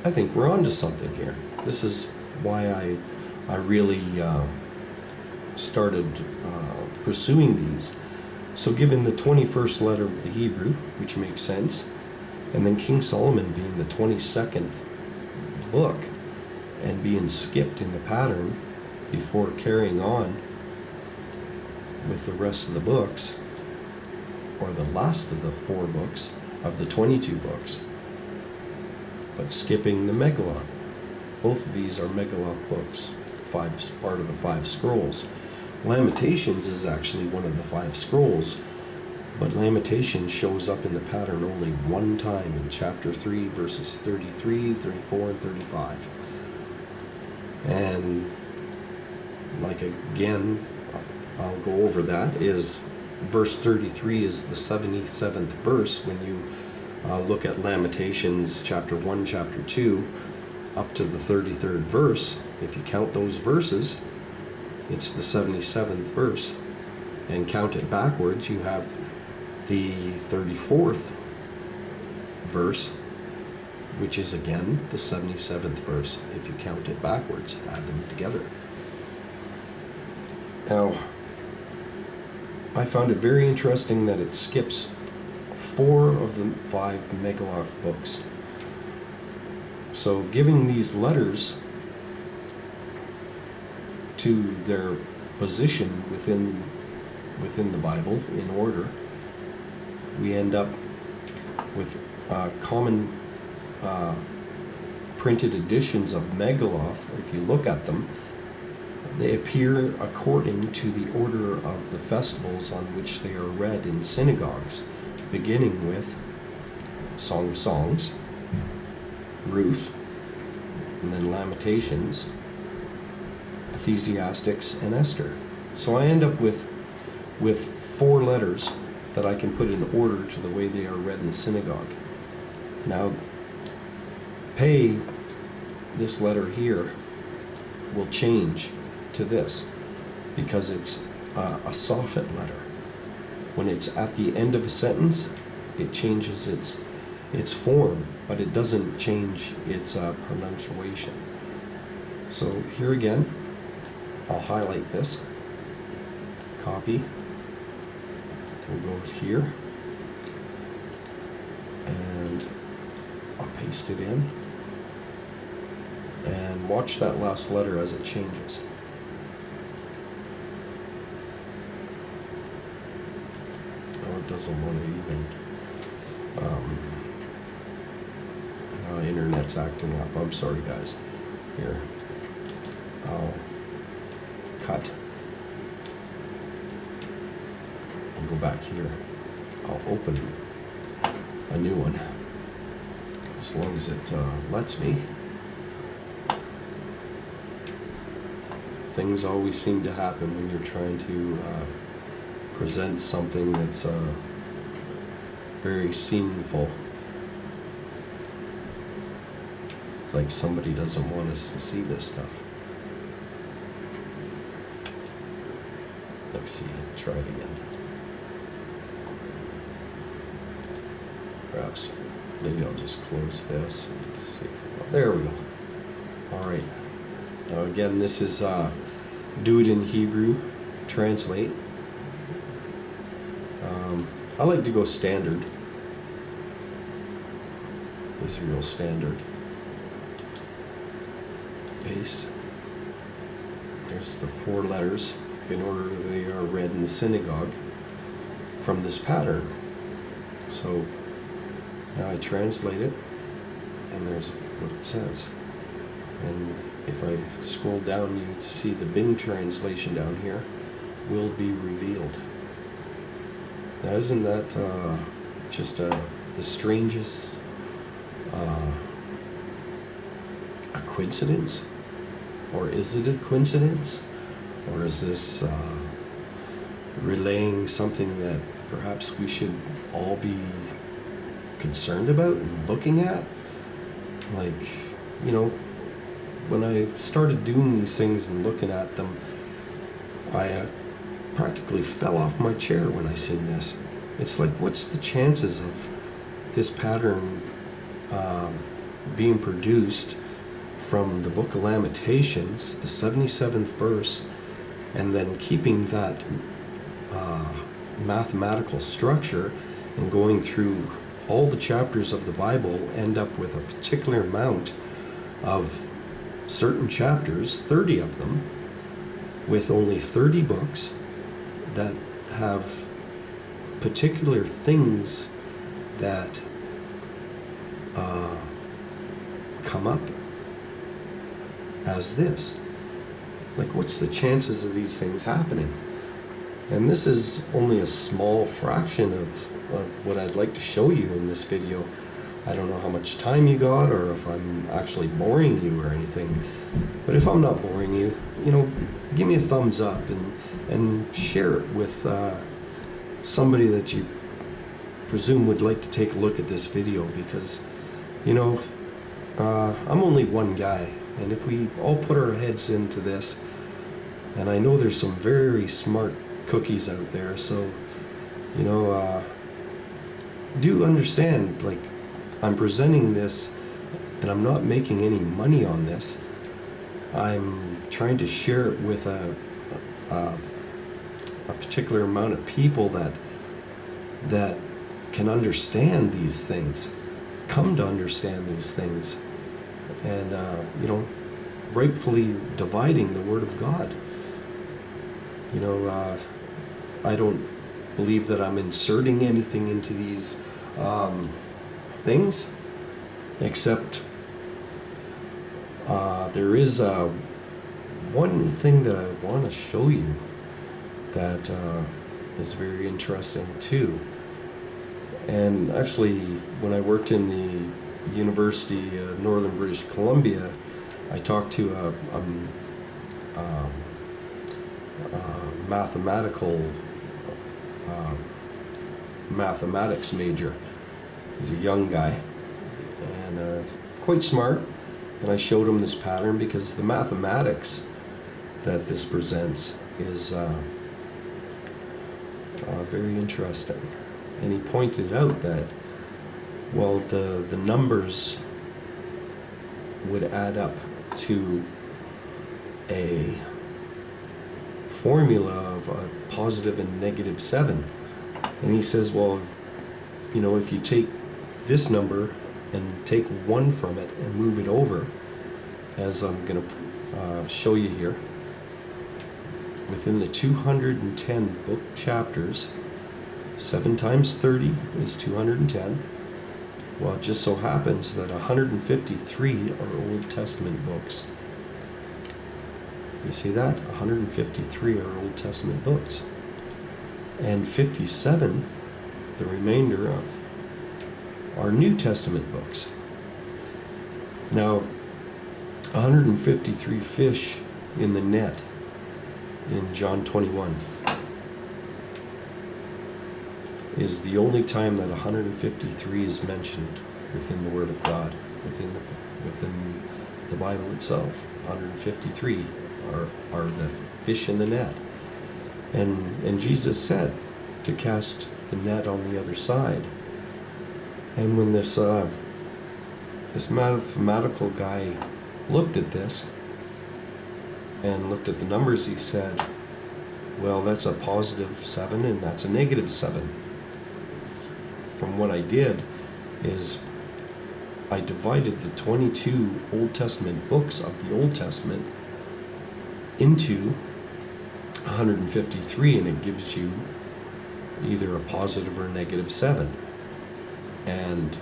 I think we're onto something here. This is why I really started pursuing these. So given the 21st letter of the Hebrew, which makes sense, and then King Solomon being the 22nd book and being skipped in the pattern before carrying on with the rest of the books, or the last of the 4 books of the 22 books, but skipping the Megillah. Both of these are Megillah books, part of the 5 scrolls. Lamentations is actually one of the 5 scrolls, but Lamentations shows up in the pattern only one time in chapter 3, verses 33, 34, and 35. And like again, I'll go over that, is verse 33 is the 77th verse when you look at Lamentations chapter 1, chapter 2, up to the 33rd verse. If you count those verses, it's the 77th verse. And count it backwards, you have the 34th verse, which is again the 77th verse if you count it backwards, add them together. Now, I found it very interesting that it skips 4 of the 5 Megillah books. So giving these letters to their position within within the Bible in order, we end up with common printed editions of Megilloth. If you look at them, they appear according to the order of the festivals on which they are read in synagogues, beginning with Song of Songs, Ruth, and then Lamentations, Ecclesiastics, and Esther. So I end up with 4 letters that I can put in order to the way they are read in the synagogue. Now, Pei, this letter here, will change to this because it's a soffit letter. When it's at the end of a sentence, it changes its form, but it doesn't change its pronunciation. So here again, I'll highlight this, copy, we'll go here, and I'll paste it in, and watch that last letter as it changes. Oh, it doesn't want to even, internet's acting up. I'm sorry, guys. Here, I'll cut. I'll go back here. I'll open a new one, as long as it lets me. Things always seem to happen when you're trying to present something that's very sceneful. It's like somebody doesn't want us to see this stuff. Let's see, try it again. Perhaps, maybe I'll just close this and see. There we go. All right. Now again, this is do it in Hebrew, translate. I like to go standard. Israel standard. Paste. There's the 4 letters in order they are read in the synagogue from this pattern. So now I translate it, and there's what it says. And if I scroll down, you see the bin translation down here, will be revealed. Now isn't that just the strangest a coincidence? Or is it a coincidence? Or is this relaying something that perhaps we should all be concerned about and looking at? Like, you know, when I started doing these things and looking at them, I practically fell off my chair when I seen this. It's like, what's the chances of this pattern being produced from the book of Lamentations, the 77th verse, and then keeping that mathematical structure and going through all the chapters of the Bible, end up with a particular amount of certain chapters, 30 of them, with only 30 books that have particular things that come up as this. Like, what's the chances of these things happening? And this is only a small fraction of what I'd like to show you in this video. I don't know how much time you got, or if I'm actually boring you or anything. But if I'm not boring you, you know, give me a thumbs up and share it with somebody that you presume would like to take a look at this video, because, you know, I'm only one guy, and if we all put our heads into this, and I know there's some very smart cookies out there, so, you know, do understand, like, I'm presenting this and I'm not making any money on this. I'm trying to share it with a particular amount of people that can understand these things, come to understand these things, and you know, rightfully dividing the Word of God. You know, I don't believe that I'm inserting anything into these things, except there is one thing that I want to show you that is very interesting too. And actually, when I worked in the University of Northern British Columbia, I talked to a mathematics major. He's a young guy and quite smart. And I showed him this pattern because the mathematics that this presents is very interesting. And he pointed out that, well, the numbers would add up to a formula of a positive and negative 7. And he says, well, you know, if you take this number and take 1 from it and move it over, as I'm going to show you here, within the 210 book chapters, 7 times 30 is 210. Well, it just so happens that 153 are Old Testament books. You see that? 153 are Old Testament books. And 57, the remainder of, are New Testament books. Now, 153 fish in the net in John 21 is the only time that 153 is mentioned within the Word of God, within the Bible itself. 153 are the fish in the net. And Jesus said to cast the net on the other side. And when this mathematical guy looked at this and looked at the numbers, he said, well, that's a positive 7 and that's a negative 7. From what I did is I divided the 22 Old Testament books of the Old Testament into 153, and it gives you either a positive or negative 7. And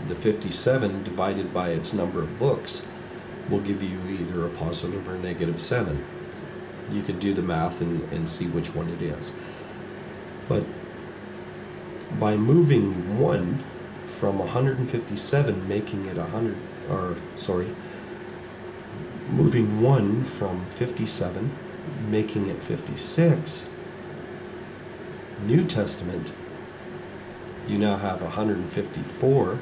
the 57 divided by its number of books will give you either a positive or negative 7. You could do the math and see which one it is. But by moving 1 from 157, making it 100, moving 1 from 57, making it 56, New Testament, you now have 154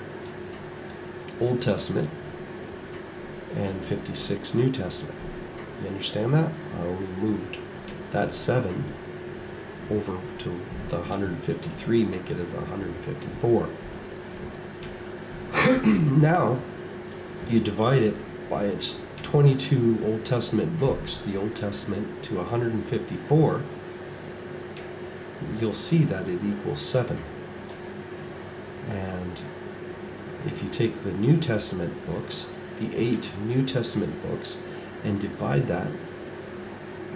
Old Testament and 56 New Testament. You understand that? We moved that 7 over to the 153, make it at 154. Now, you divide it by its 22 Old Testament books, the Old Testament, to 154, you'll see that it equals 7. And if you take the New Testament books, the 8 New Testament books, and divide that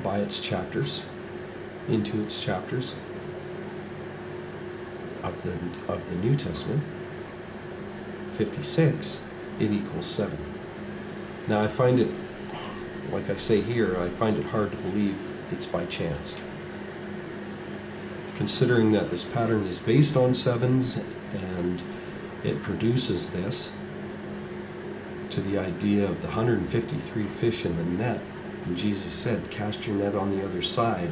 by its chapters, into its chapters of the New Testament, 56, it equals 7. Now I find it, like I say here, I find it hard to believe it's by chance. Considering that this pattern is based on 7s and it produces this to the idea of the 153 fish in the net, and Jesus said, cast your net on the other side.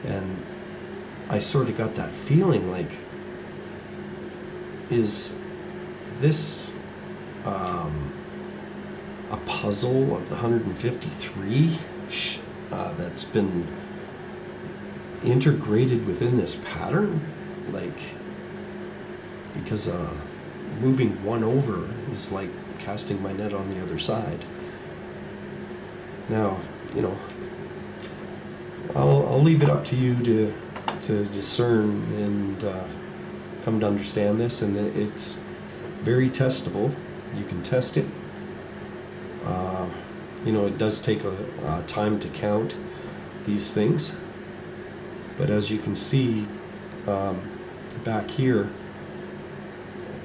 And I sort of got that feeling like, is this a puzzle of the 153 that's been integrated within this pattern? Like, because moving 1 over is like casting my net on the other side. Now, you know, I'll leave it up to you to discern and come to understand this, and it's very testable. You can test it. You know, it does take a time to count these things, But as you can see back here,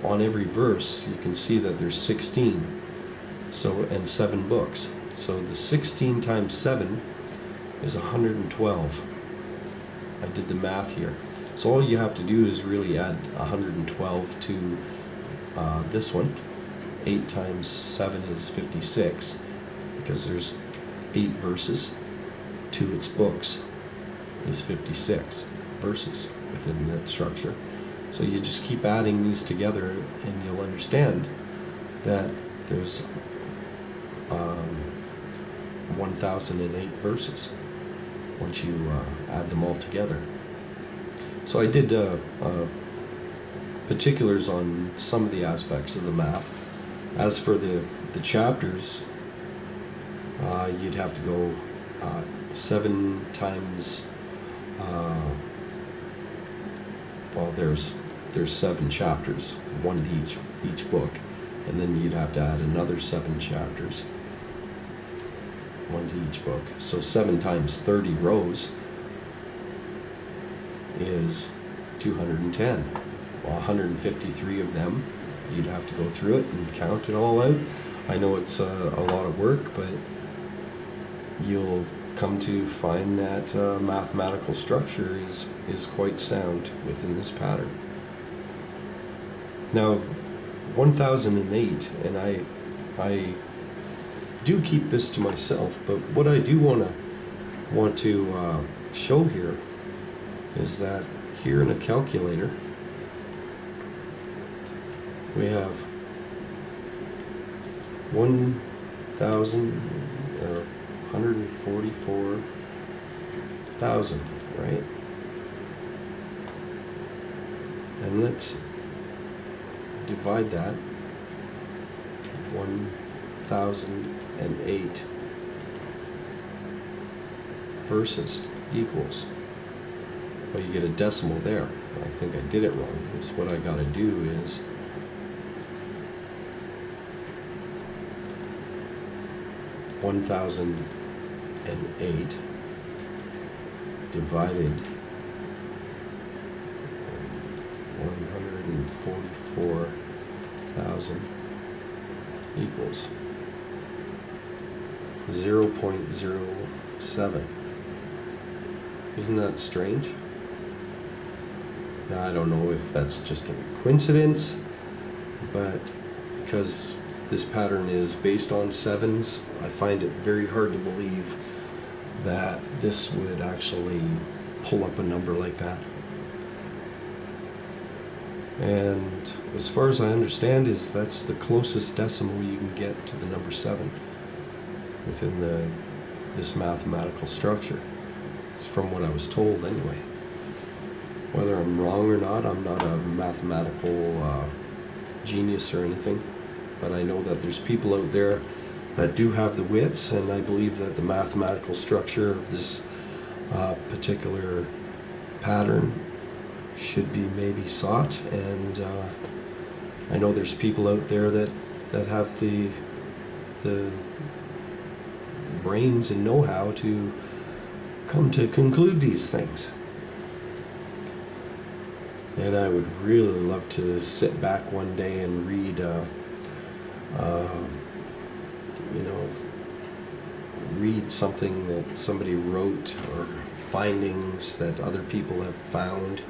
on every verse, you can see that there's 16, so, and 7 books. So the 16 times 7 is 112. I did the math here. So all you have to do is really add 112 to this one. 8 times 7 is 56, because there's 8 verses to its books is 56 verses within that structure. So you just keep adding these together and you'll understand that there's 1008 verses once you add them all together. So I did particulars on some of the aspects of the math. As for the chapters, you'd have to go 7 times, well, there's 7 chapters, one to each book, and then you'd have to add another 7 chapters, one to each book. So 7 times 30 rows is 210. Well, 153 of them, you'd have to go through it and count it all out. I know it's a lot of work, but you'll come to find that mathematical structure is quite sound within this pattern. Now, 1008, and I do keep this to myself, but what I do want to show here is that here in a calculator we have 144,000, right? And let's divide that. 1008 verses equals, well, you get a decimal there. I think I did it wrong. So what I got to do is (1,008) divided 144,000 equals 0.07. Isn't that strange? Now, I don't know if that's just a coincidence, but because this pattern is based on 7s, I find it very hard to believe that this would actually pull up a number like that. And as far as I understand, that's the closest decimal you can get to the number 7 within this mathematical structure. It's from what I was told anyway. Whether I'm wrong or not, I'm not a mathematical genius or anything, but I know that there's people out there that do have the wits, and I believe that the mathematical structure of this particular pattern should be maybe sought, and I know there's people out there that have the brains and know-how to come to conclude these things. And I would really love to sit back one day and read read something that somebody wrote, or findings that other people have found,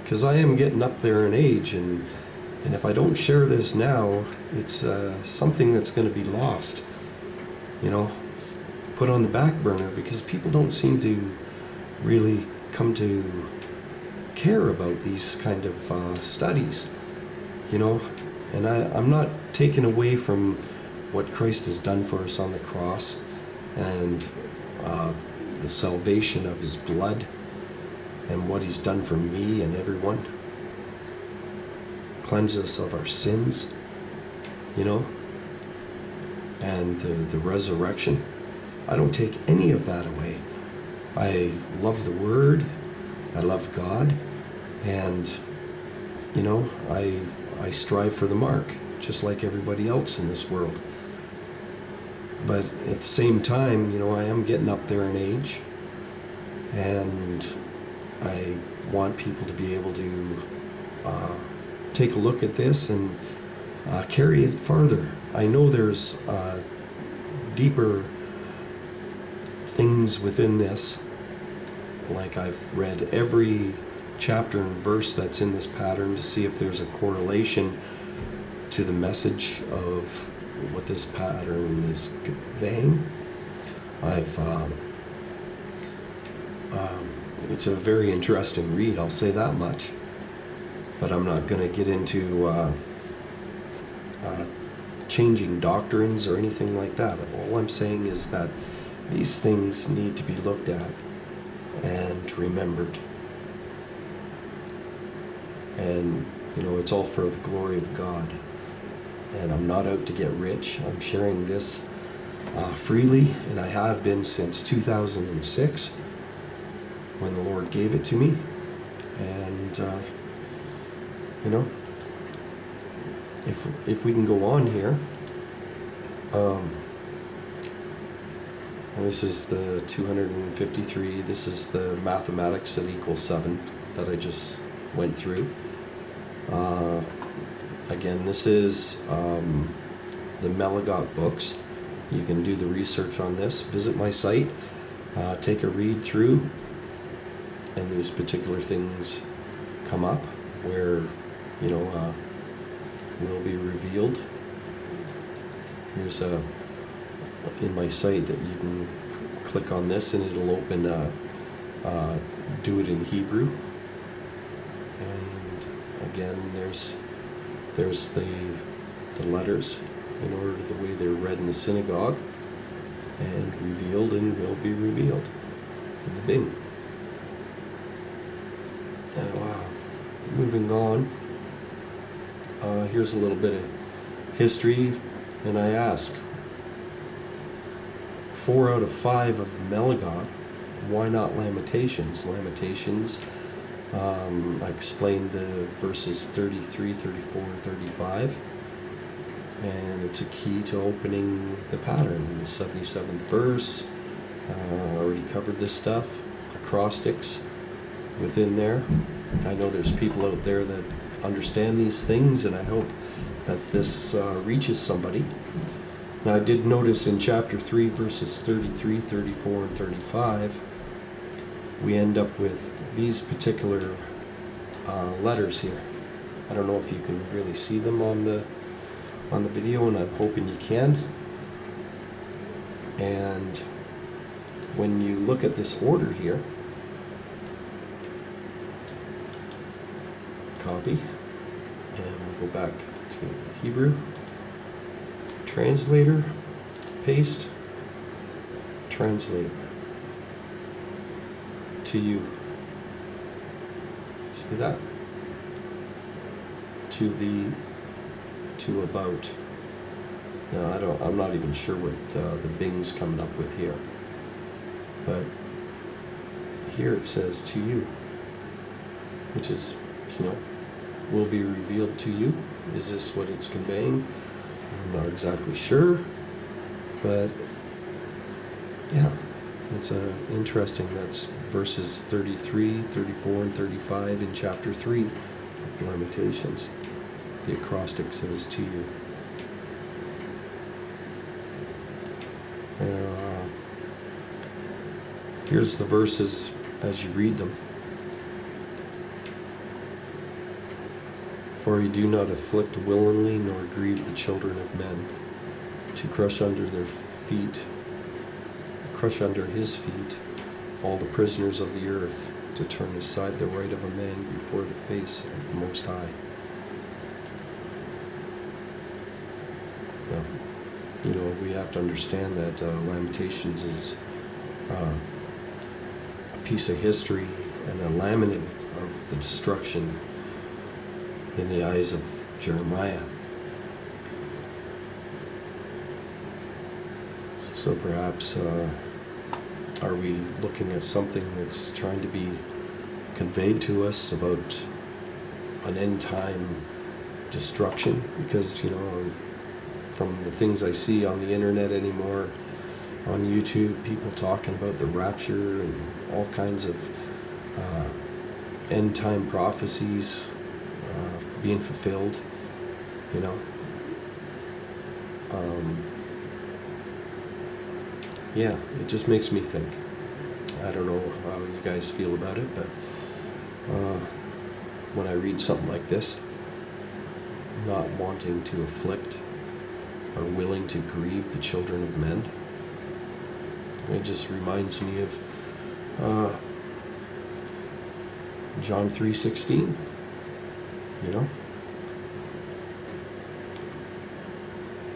because I am getting up there in age, and if I don't share this now, it's something that's going to be lost, put on the back burner, because people don't seem to really come to care about these kind of studies, and I'm not taking away from what Christ has done for us on the cross, and the salvation of his blood, and what he's done for me and everyone. Cleanse us of our sins, and the resurrection. I don't take any of that away. I love the Word, I love God, and I strive for the mark, just like everybody else in this world. But at the same time, I am getting up there in age, And I want people to be able to take a look at this and carry it farther. I know there's deeper things within this. Like, I've read every chapter and verse that's in this pattern to see if there's a correlation to the message of what this pattern is conveying. It's a very interesting read, I'll say that much. But I'm not going to get into changing doctrines or anything like that. All I'm saying is that these things need to be looked at and remembered. And, it's all for the glory of God. And I'm not out to get rich. I'm sharing this freely, and I have been since 2006 when the Lord gave it to me. And, if we can go on here, this is the 253, this is the mathematics that equals 7 that I just went through. Again, this is the Melagot books. You can do the research on this. Visit my site, take a read through, and these particular things come up where, will be revealed. Here's in my site that you can click on this and it'll open do it in Hebrew. And again, there's the letters in order to the way they're read in the synagogue, and revealed and will be revealed in the Bing. Now, moving on, here's a little bit of history, and I ask, 4 out of 5 of Melagot, why not Lamentations? Lamentations, I explained the verses 33, 34, and 35, and it's a key to opening the pattern. The 77th verse, already covered this stuff, acrostics within there. I know there's people out there that understand these things, and I hope that this reaches somebody. Now, I did notice in chapter 3, verses 33, 34, and 35, we end up with these particular letters here. I don't know if you can really see them on the video, and I'm hoping you can. And when you look at this order here, copy, and we'll go back to Hebrew, translator, paste, translator, to you. See that? To about. Now I'm not even sure what the Bing's coming up with here. But here it says to you, which is, will be revealed to you. Is this what it's conveying? I'm not exactly sure, but yeah, it's interesting. That's verses 33, 34, and 35 in chapter 3 of Lamentations. The acrostic says to you. Here's the verses as you read them. For you do not afflict willingly, nor grieve the children of men, to crush under his feet all the prisoners of the earth, to turn aside the right of a man before the face of the Most High. Well, we have to understand that Lamentations is a piece of history and a laminate of the destruction in the eyes of Jeremiah. So perhaps are we looking at something that's trying to be conveyed to us about an end time destruction? Because, from the things I see on the internet anymore, on YouTube, people talking about the rapture and all kinds of end time prophecies being fulfilled, you know. Yeah, it just makes me think. I don't know how you guys feel about it, but when I read something like this, not wanting to afflict or willing to grieve the children of men, it just reminds me of John 3:16, you know?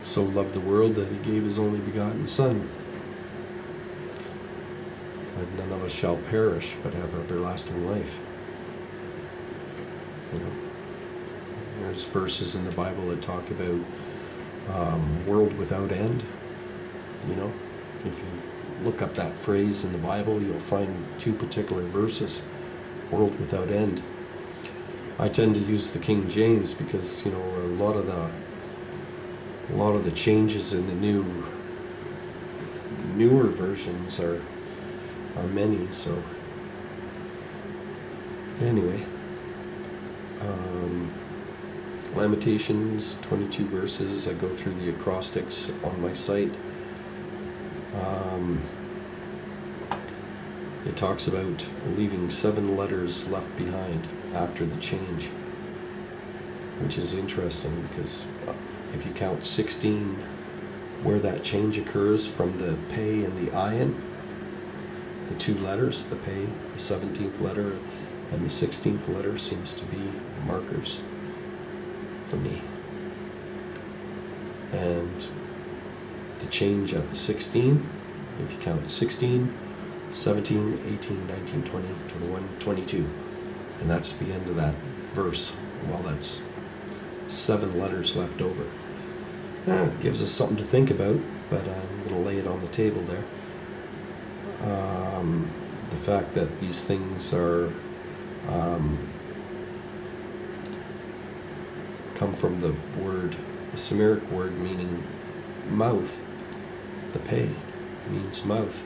So loved the world that he gave his only begotten Son, that none of us shall perish but have everlasting life. You know, there's verses in the Bible that talk about world without end. You know, if you look up that phrase in the Bible, you'll find two particular verses, world without end. I tend to use the King James because, you know, a lot of the changes in the newer versions are many. So anyway, Lamentations, 22 verses. I go through the acrostics on my site. It talks about leaving 7 letters left behind after the change, which is interesting because if you count 16 where that change occurs from the pei and the ayin, the 2 letters, the pei, the 17th letter, and the 16th letter seems to be markers for me. And the change at the 16, if you count 16, 17, 18, 19, 20, 21, 22. And that's the end of that verse. Well, that's 7 letters left over. It gives us something to think about, but I'm going to lay it on the table there. The fact that these things are come from the word, a Sumeric word meaning mouth. The pei means mouth.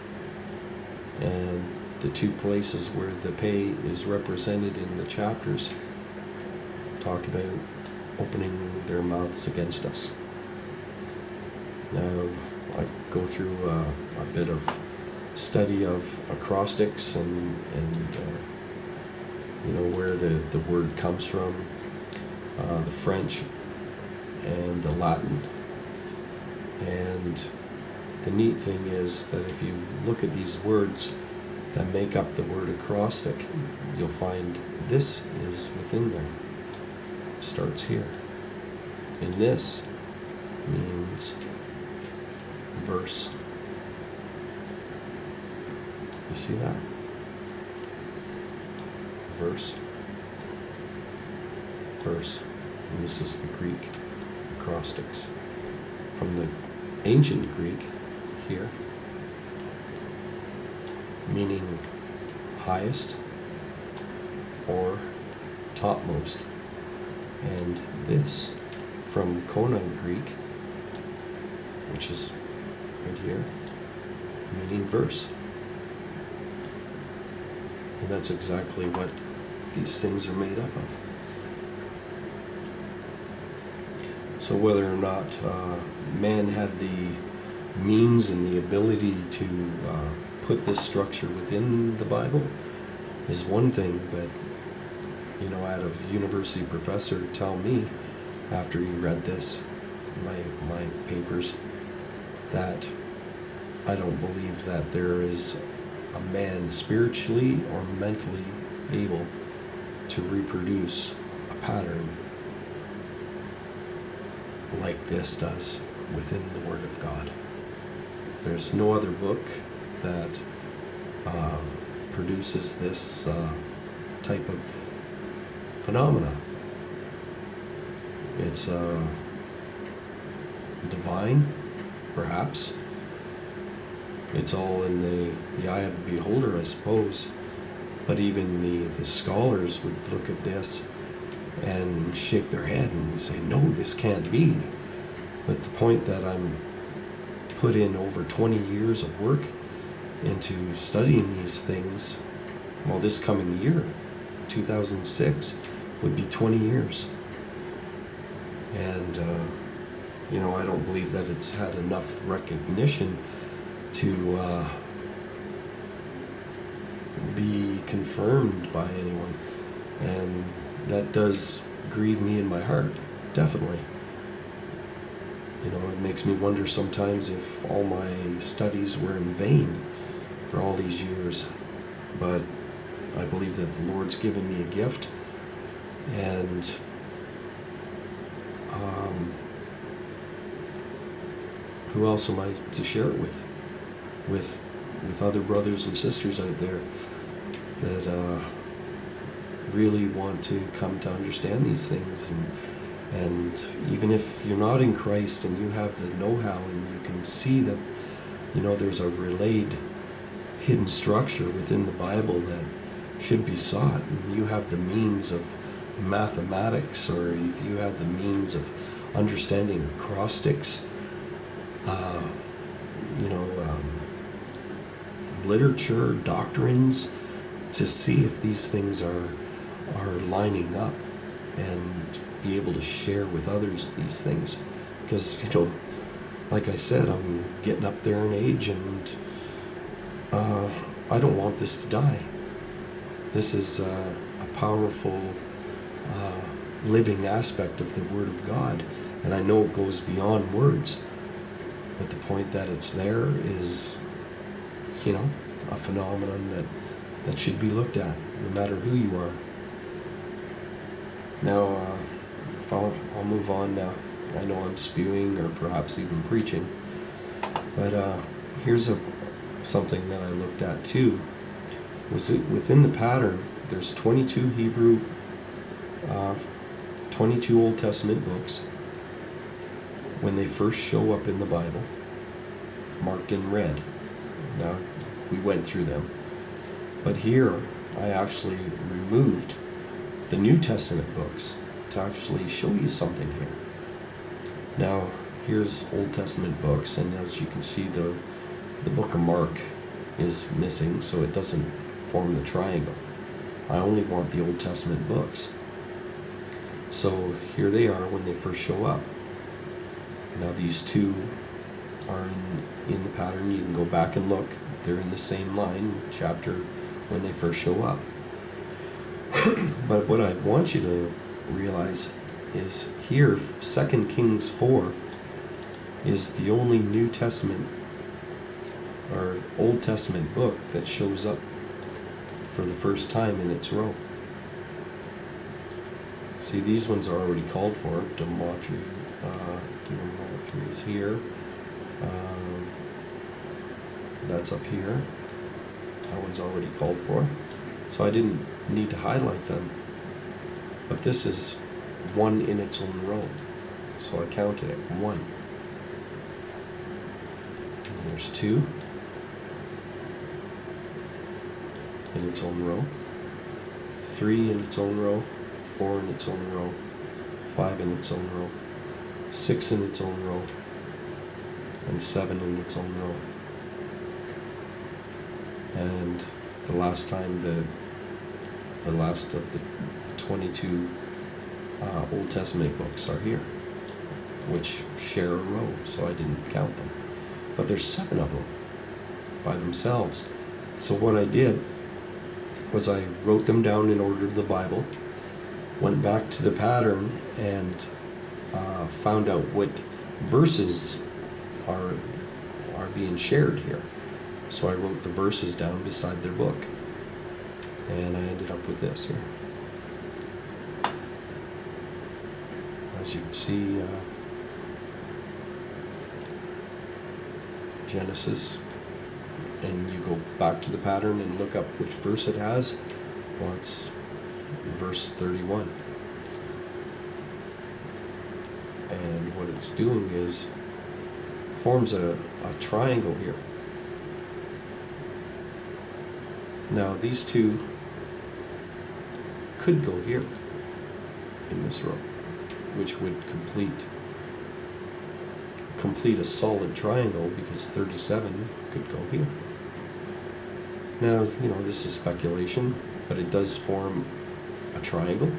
And the 2 places where the pei is represented in the chapters talk about opening their mouths against us. Now, I go through a bit of study of acrostics and you know, where the word comes from, the French and the Latin. And the neat thing is that if you look at these words that make up the word acrostic, you'll find this is within there. It starts here. And this means verse. You see that? Verse. Verse. And this is the Greek acrostics. From the ancient Greek, here, meaning highest or topmost. And this from Koine Greek, which is right here, meaning verse. And that's exactly what these things are made up of. So whether or not man had the means and the ability to put this structure within the Bible is one thing, but you know, I had a university professor tell me after he read this, my papers, that I don't believe that there is a man spiritually or mentally able to reproduce a pattern like this does within the Word of God. There's no other book that produces this type of phenomena. It's divine, perhaps. It's all in the eye of the beholder, I suppose. But even the scholars would look at this and shake their head and say, no, this can't be. But the point that I'm put in over 20 years of work into studying these things. Well, this coming year, 2006, would be 20 years. And, I don't believe that it's had enough recognition to be confirmed by anyone. And that does grieve me in my heart, definitely. It makes me wonder sometimes if all my studies were in vain for all these years. But I believe that the Lord's given me a gift, and who else am I to share it with? With other brothers and sisters out there that really want to come to understand these things. And even if you're not in Christ and you have the know-how and you can see that, there's a relayed hidden structure within the Bible that should be sought, and you have the means of mathematics, or if you have the means of understanding acrostics, literature, doctrines, to see if these things are lining up, and be able to share with others these things. Because, like I said, I'm getting up there in age, and I don't want this to die. This is a powerful living aspect of the Word of God, and I know it goes beyond words, but the point that it's there is, a phenomenon that should be looked at, no matter who you are. Now, I'll move on now. I know I'm spewing or perhaps even preaching, but here's something that I looked at too. Was it within the pattern? There's 22 Hebrew, 22 Old Testament books. When they first show up in the Bible, marked in red. Now, we went through them, but here I actually removed the New Testament books to actually show you something here. Now, here's Old Testament books, and as you can see, the book of Mark is missing, so it doesn't form the triangle. I only want the Old Testament books. So here they are when they first show up. Now these two are in the pattern. You can go back and look. They're in the same line, chapter, when they first show up. But what I want you to realize is here, 2 Kings 4 is the only New Testament or Old Testament book that shows up for the first time in its row. See, these ones are already called for. Demetri is here. That's up here. That one's already called for. So I didn't need to highlight them. But this is one in its own row. So I counted it. 1. And there's 2 in its own row. 3 in its own row. 4 in its own row. 5 in its own row. 6 in its own row. And 7 in its own row. And the last time the last of the 22 Old Testament books are here, which share a row, so I didn't count them. But there's 7 of them by themselves. So what I did was I wrote them down in order of the Bible, went back to the pattern, and found out what verses are being shared here. So I wrote the verses down beside their book, and I ended up with this here. As you can see, Genesis, and you go back to the pattern and look up which verse it has. Well, it's verse 31. And what it's doing is forms a triangle here. Now these two could go here in this row, which would complete complete a solid triangle because 37 could go here. Now, this is speculation, but it does form a triangle.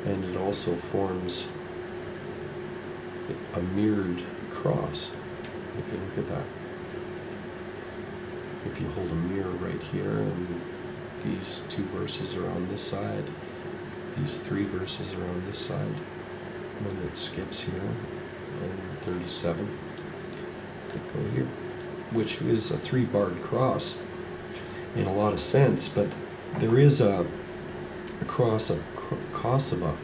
And it also forms a mirrored cross, if you look at that. If you hold a mirror right here, and these 2 verses are on this side, these 3 verses are on this side, and then it skips here, and 37 could go here, which is a 3-barred cross in a lot of sense, but there is a cross of Kosovo,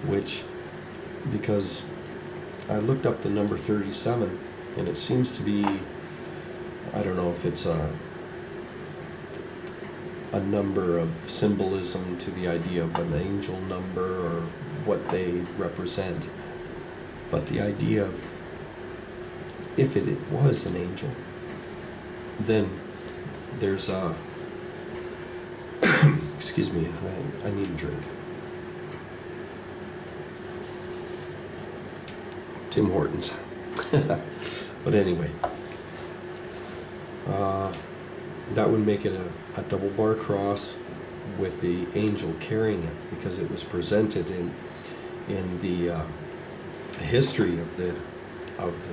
which, because I looked up the number 37, and it seems to be, I don't know if it's a number of symbolism to the idea of an angel number or what they represent, but the idea of if it was an angel, then there's a excuse me, I need a drink. Tim Hortons. But anyway, that would make it a double bar cross with the angel carrying it, because it was presented in the history of the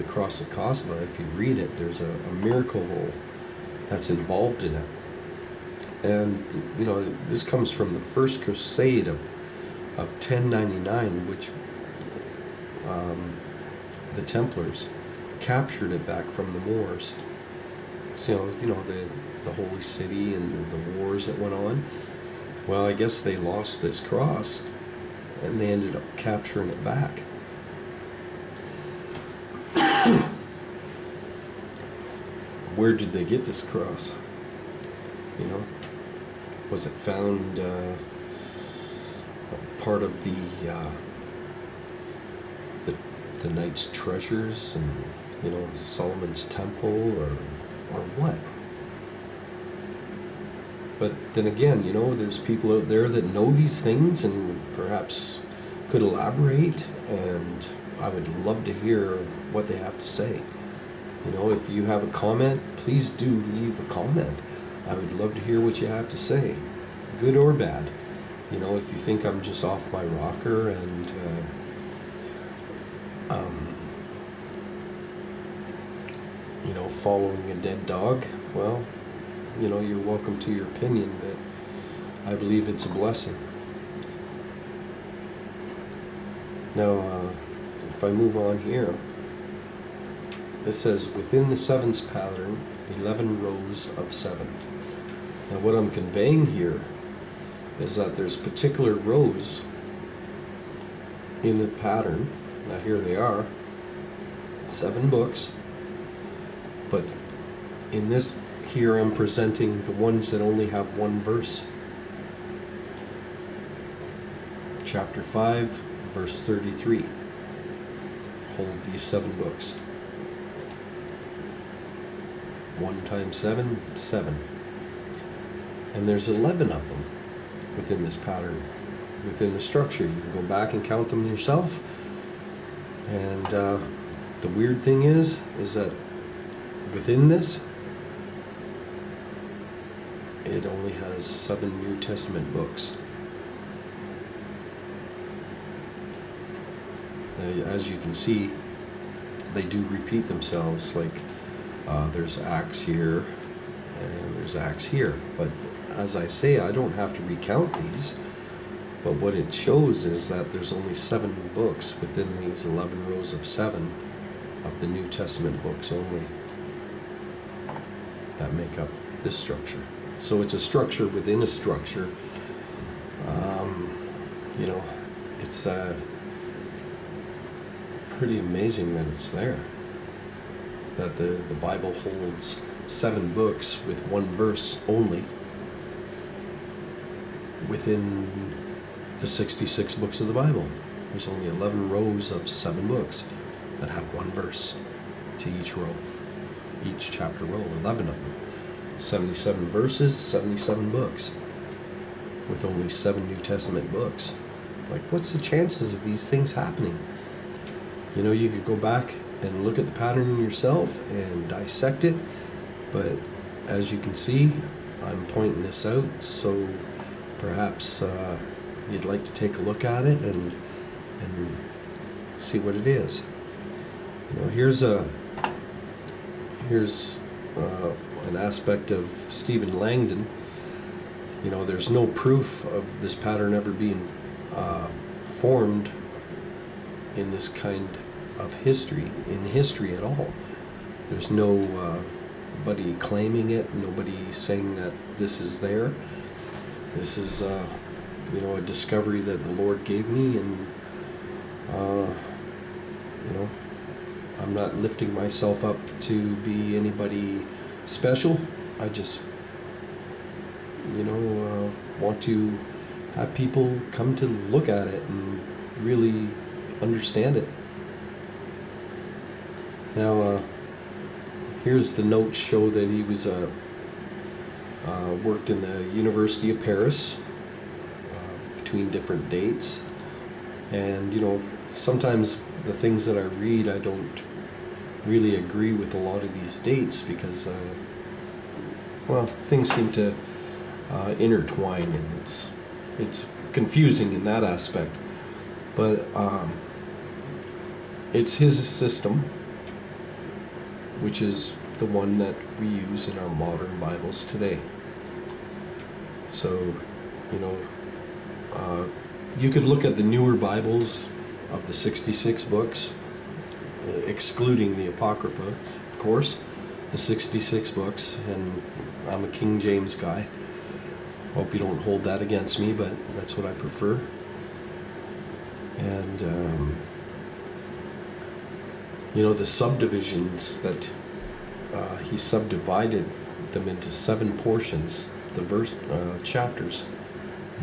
cross of Kosovo. If you read it, there's a miracle that's involved in it. And this comes from the First Crusade of 1099, which the Templars captured it back from the Moors. So the holy city and the wars that went on. Well, I guess they lost this cross, and they ended up capturing it back. Where did they get this cross? Was it found part of the knight's treasures and Solomon's temple, or what? But then again, there's people out there that know these things and perhaps could elaborate, and I would love to hear what they have to say. If you have a comment, please do leave a comment. I would love to hear what you have to say, good or bad. If you think I'm just off my rocker and following a dead dog, well, you're welcome to your opinion, but I believe it's a blessing. Now, if I move on here, it says within the sevens pattern, 11 rows of 7. Now, what I'm conveying here is that there's particular rows in the pattern. Now, here they are, 7 books, but in this here I'm presenting the ones that only have 1 verse. Chapter 5, verse 33. Hold these 7 books. 1 times 7, 7. And there's 11 of them within this pattern, within the structure. You can go back and count them yourself. And the weird thing is that within this, it only has 7 New Testament books. As you can see, they do repeat themselves, like there's Acts here and there's Acts here. But as I say, I don't have to recount these, but what it shows is that there's only 7 books within these 11 rows of 7 of the New Testament books only that make up this structure. So it's a structure within a structure. It's pretty amazing that it's there. That the Bible holds 7 books with 1 verse only within the 66 books of the Bible. There's only 11 rows of 7 books that have 1 verse to each row, each chapter row, 11 of them. 77 verses, 77 books, with only 7 New Testament books. Like, what's the chances of these things happening? You know, you could go back and look at the pattern yourself and dissect it, but as you can see, I'm pointing this out, so perhaps you'd like to take a look at it and see what it is. You know, here's an aspect of Stephen Langdon. You know, there's no proof of this pattern ever being formed in this kind of history, at all. There's nobody claiming it, nobody saying that this is there. This is, you know, a discovery that the Lord gave me, and, you know, I'm not lifting myself up to be anybody special. I just, you know, want to have people come to look at it and really understand it. Now, here's the notes show that he was worked in the University of Paris between different dates. And, you know, sometimes the things that I read, I don't really agree with a lot of these dates because, well, things seem to intertwine, and it's confusing in that aspect. But it's his system, which is the one that we use in our modern Bibles today. So, you know, you could look at the newer Bibles of the 66 books, excluding the Apocrypha, of course, the 66 books, and I'm a King James guy. Hope you don't hold that against me, but that's what I prefer. And, you know, the subdivisions that he subdivided them into 7 portions, the chapters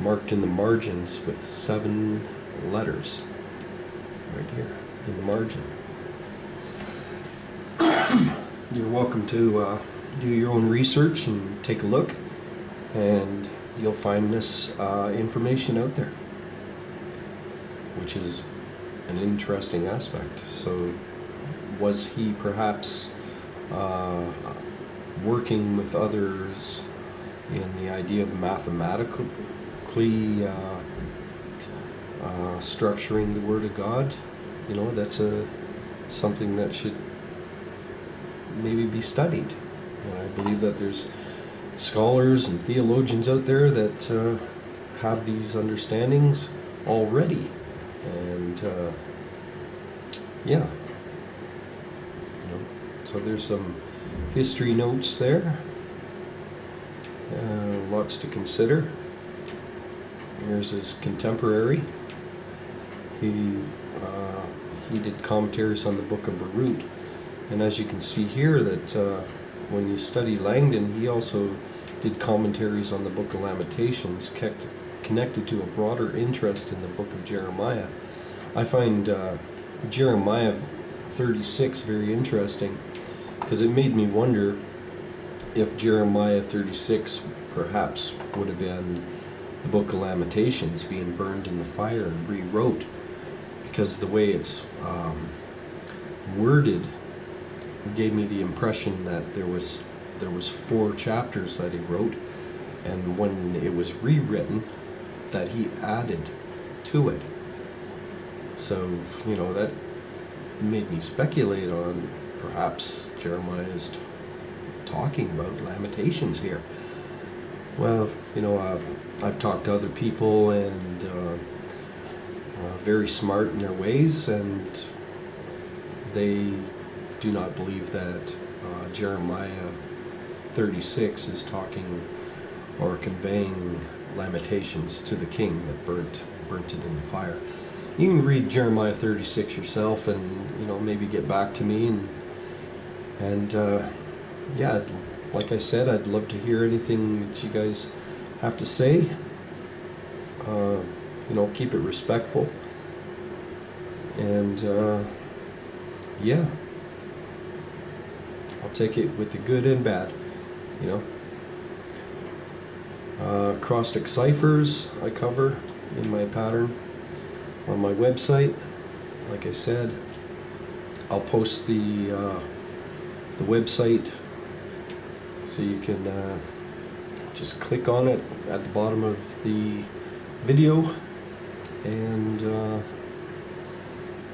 marked in the margins with 7 letters right here in the margin. You're welcome to do your own research and take a look, and you'll find this information out there, which is an interesting aspect. So was he perhaps working with others in the idea of mathematically structuring the Word of God? You know, that's something that should maybe be studied. I believe that there's scholars and theologians out there that have these understandings already, and yeah, you know, so there's some history notes there, lots to consider. Here's his contemporary. He did commentaries on the Book of Baruch, and as you can see here, that when you study Langdon, he also did commentaries on the Book of Lamentations, connected to a broader interest in the Book of Jeremiah. I find Jeremiah 36 very interesting, because it made me wonder if Jeremiah 36 perhaps would have been the Book of Lamentations being burned in the fire and rewrote, because the way it's worded gave me the impression that there was 4 chapters that he wrote, and when it was rewritten, that he added to it. So, you know, that made me speculate on perhaps Jeremiah is talking about Lamentations here. Well, you know, I've talked to other people, and very smart in their ways, and they do not believe that Jeremiah 36 is talking or conveying Lamentations to the king that burnt it in the fire. You can read Jeremiah 36 yourself, and, you know, maybe get back to me, and yeah, like I said, I'd love to hear anything that you guys have to say. You know, keep it respectful, and yeah, I'll take it with the good and bad, you know. Acrostic ciphers I cover in my pattern. on my website. Like I said, I'll post the website so you can just click on it at the bottom of the video. And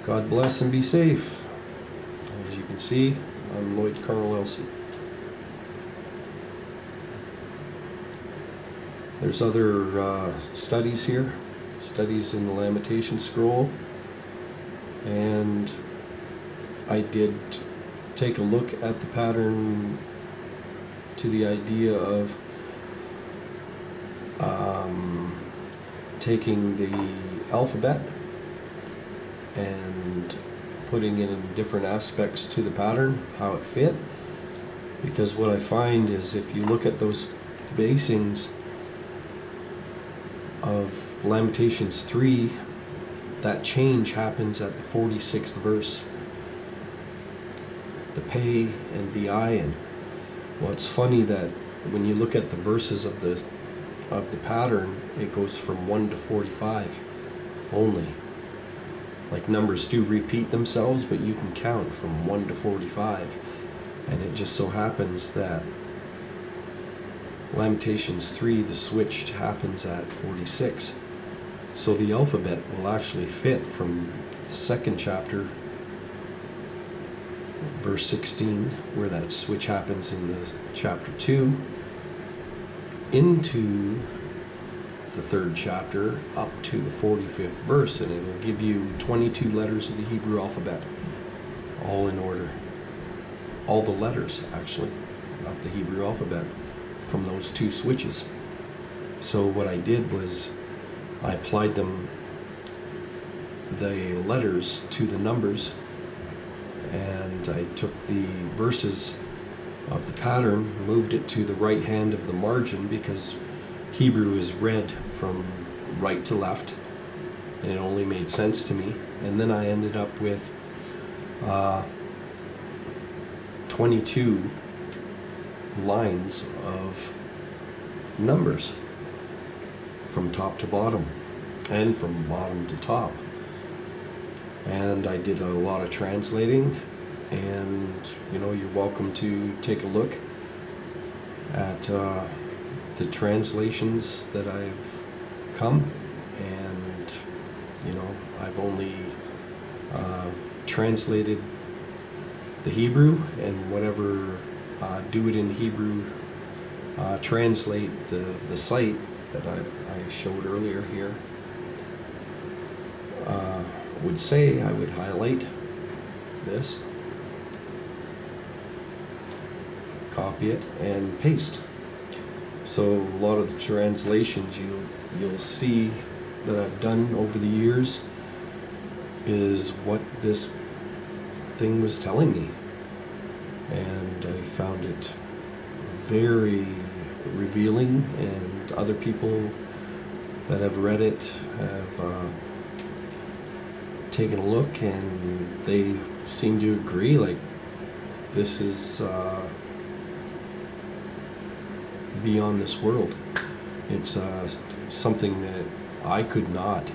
God bless and be safe. As you can see, I'm Lloyd Carl Elsie. There's other studies here, studies in the Lamentation Scroll, and I did take a look at the pattern to the idea of taking the alphabet and putting it in different aspects to the pattern, how it fit. Because what I find is if you look at those basings of Lamentations 3, that change happens at the 46th verse. The pay and the ayin. Well, it's funny that when you look at the verses of the pattern, it goes from 1 to 45 only. Like numbers do repeat themselves, but you can count from 1 to 45. And it just so happens that Lamentations 3, the switch happens at 46. So the alphabet will actually fit from the second chapter, verse 16, where that switch happens in the chapter 2, into the third chapter up to the 45th verse, and it'll give you 22 letters of the Hebrew alphabet, all in order. All the letters, actually, of the Hebrew alphabet from those two switches. So what I did was I applied the letters to the numbers, and I took the verses of the pattern, moved it to the right hand of the margin, because Hebrew is read from right to left, and it only made sense to me. And then I ended up with 22 lines of numbers from top to bottom and from bottom to top. And I did a lot of translating, and you're welcome to take a look at the translations that I've come, and I've only translated the Hebrew, and whatever Do It in Hebrew translate the site that I showed earlier here would say. I would highlight this, copy it, and paste. So a lot of the translations you'll see that I've done over the years is what this thing was telling me, and I found it very revealing, and other people that have read it have taken a look, and they seem to agree, like this is beyond this world. It's something that I could not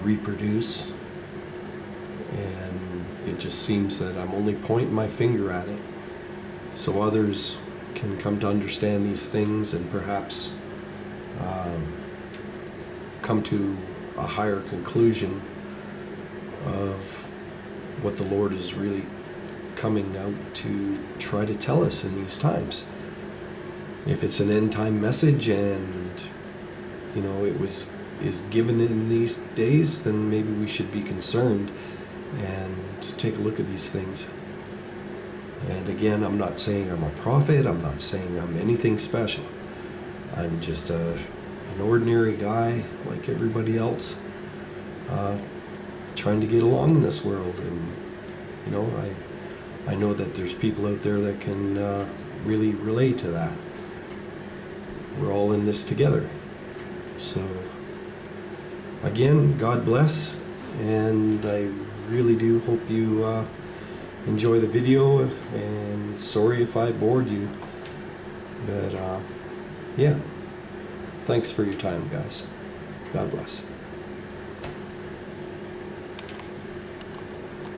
reproduce, and it just seems that I'm only pointing my finger at it so others can come to understand these things and perhaps come to a higher conclusion of what the Lord is really coming out to try to tell us in these times. If it's an end time message and it is given in these days, then maybe we should be concerned and take a look at these things. And again, I'm not saying I'm a prophet, I'm not saying I'm anything special. I'm just an ordinary guy like everybody else, trying to get along in this world. And I know that there's people out there that can really relate to that. We're all in this together. So again, God bless, and I really do hope you enjoy the video, and sorry if I bored you, but yeah, thanks for your time, guys. God bless.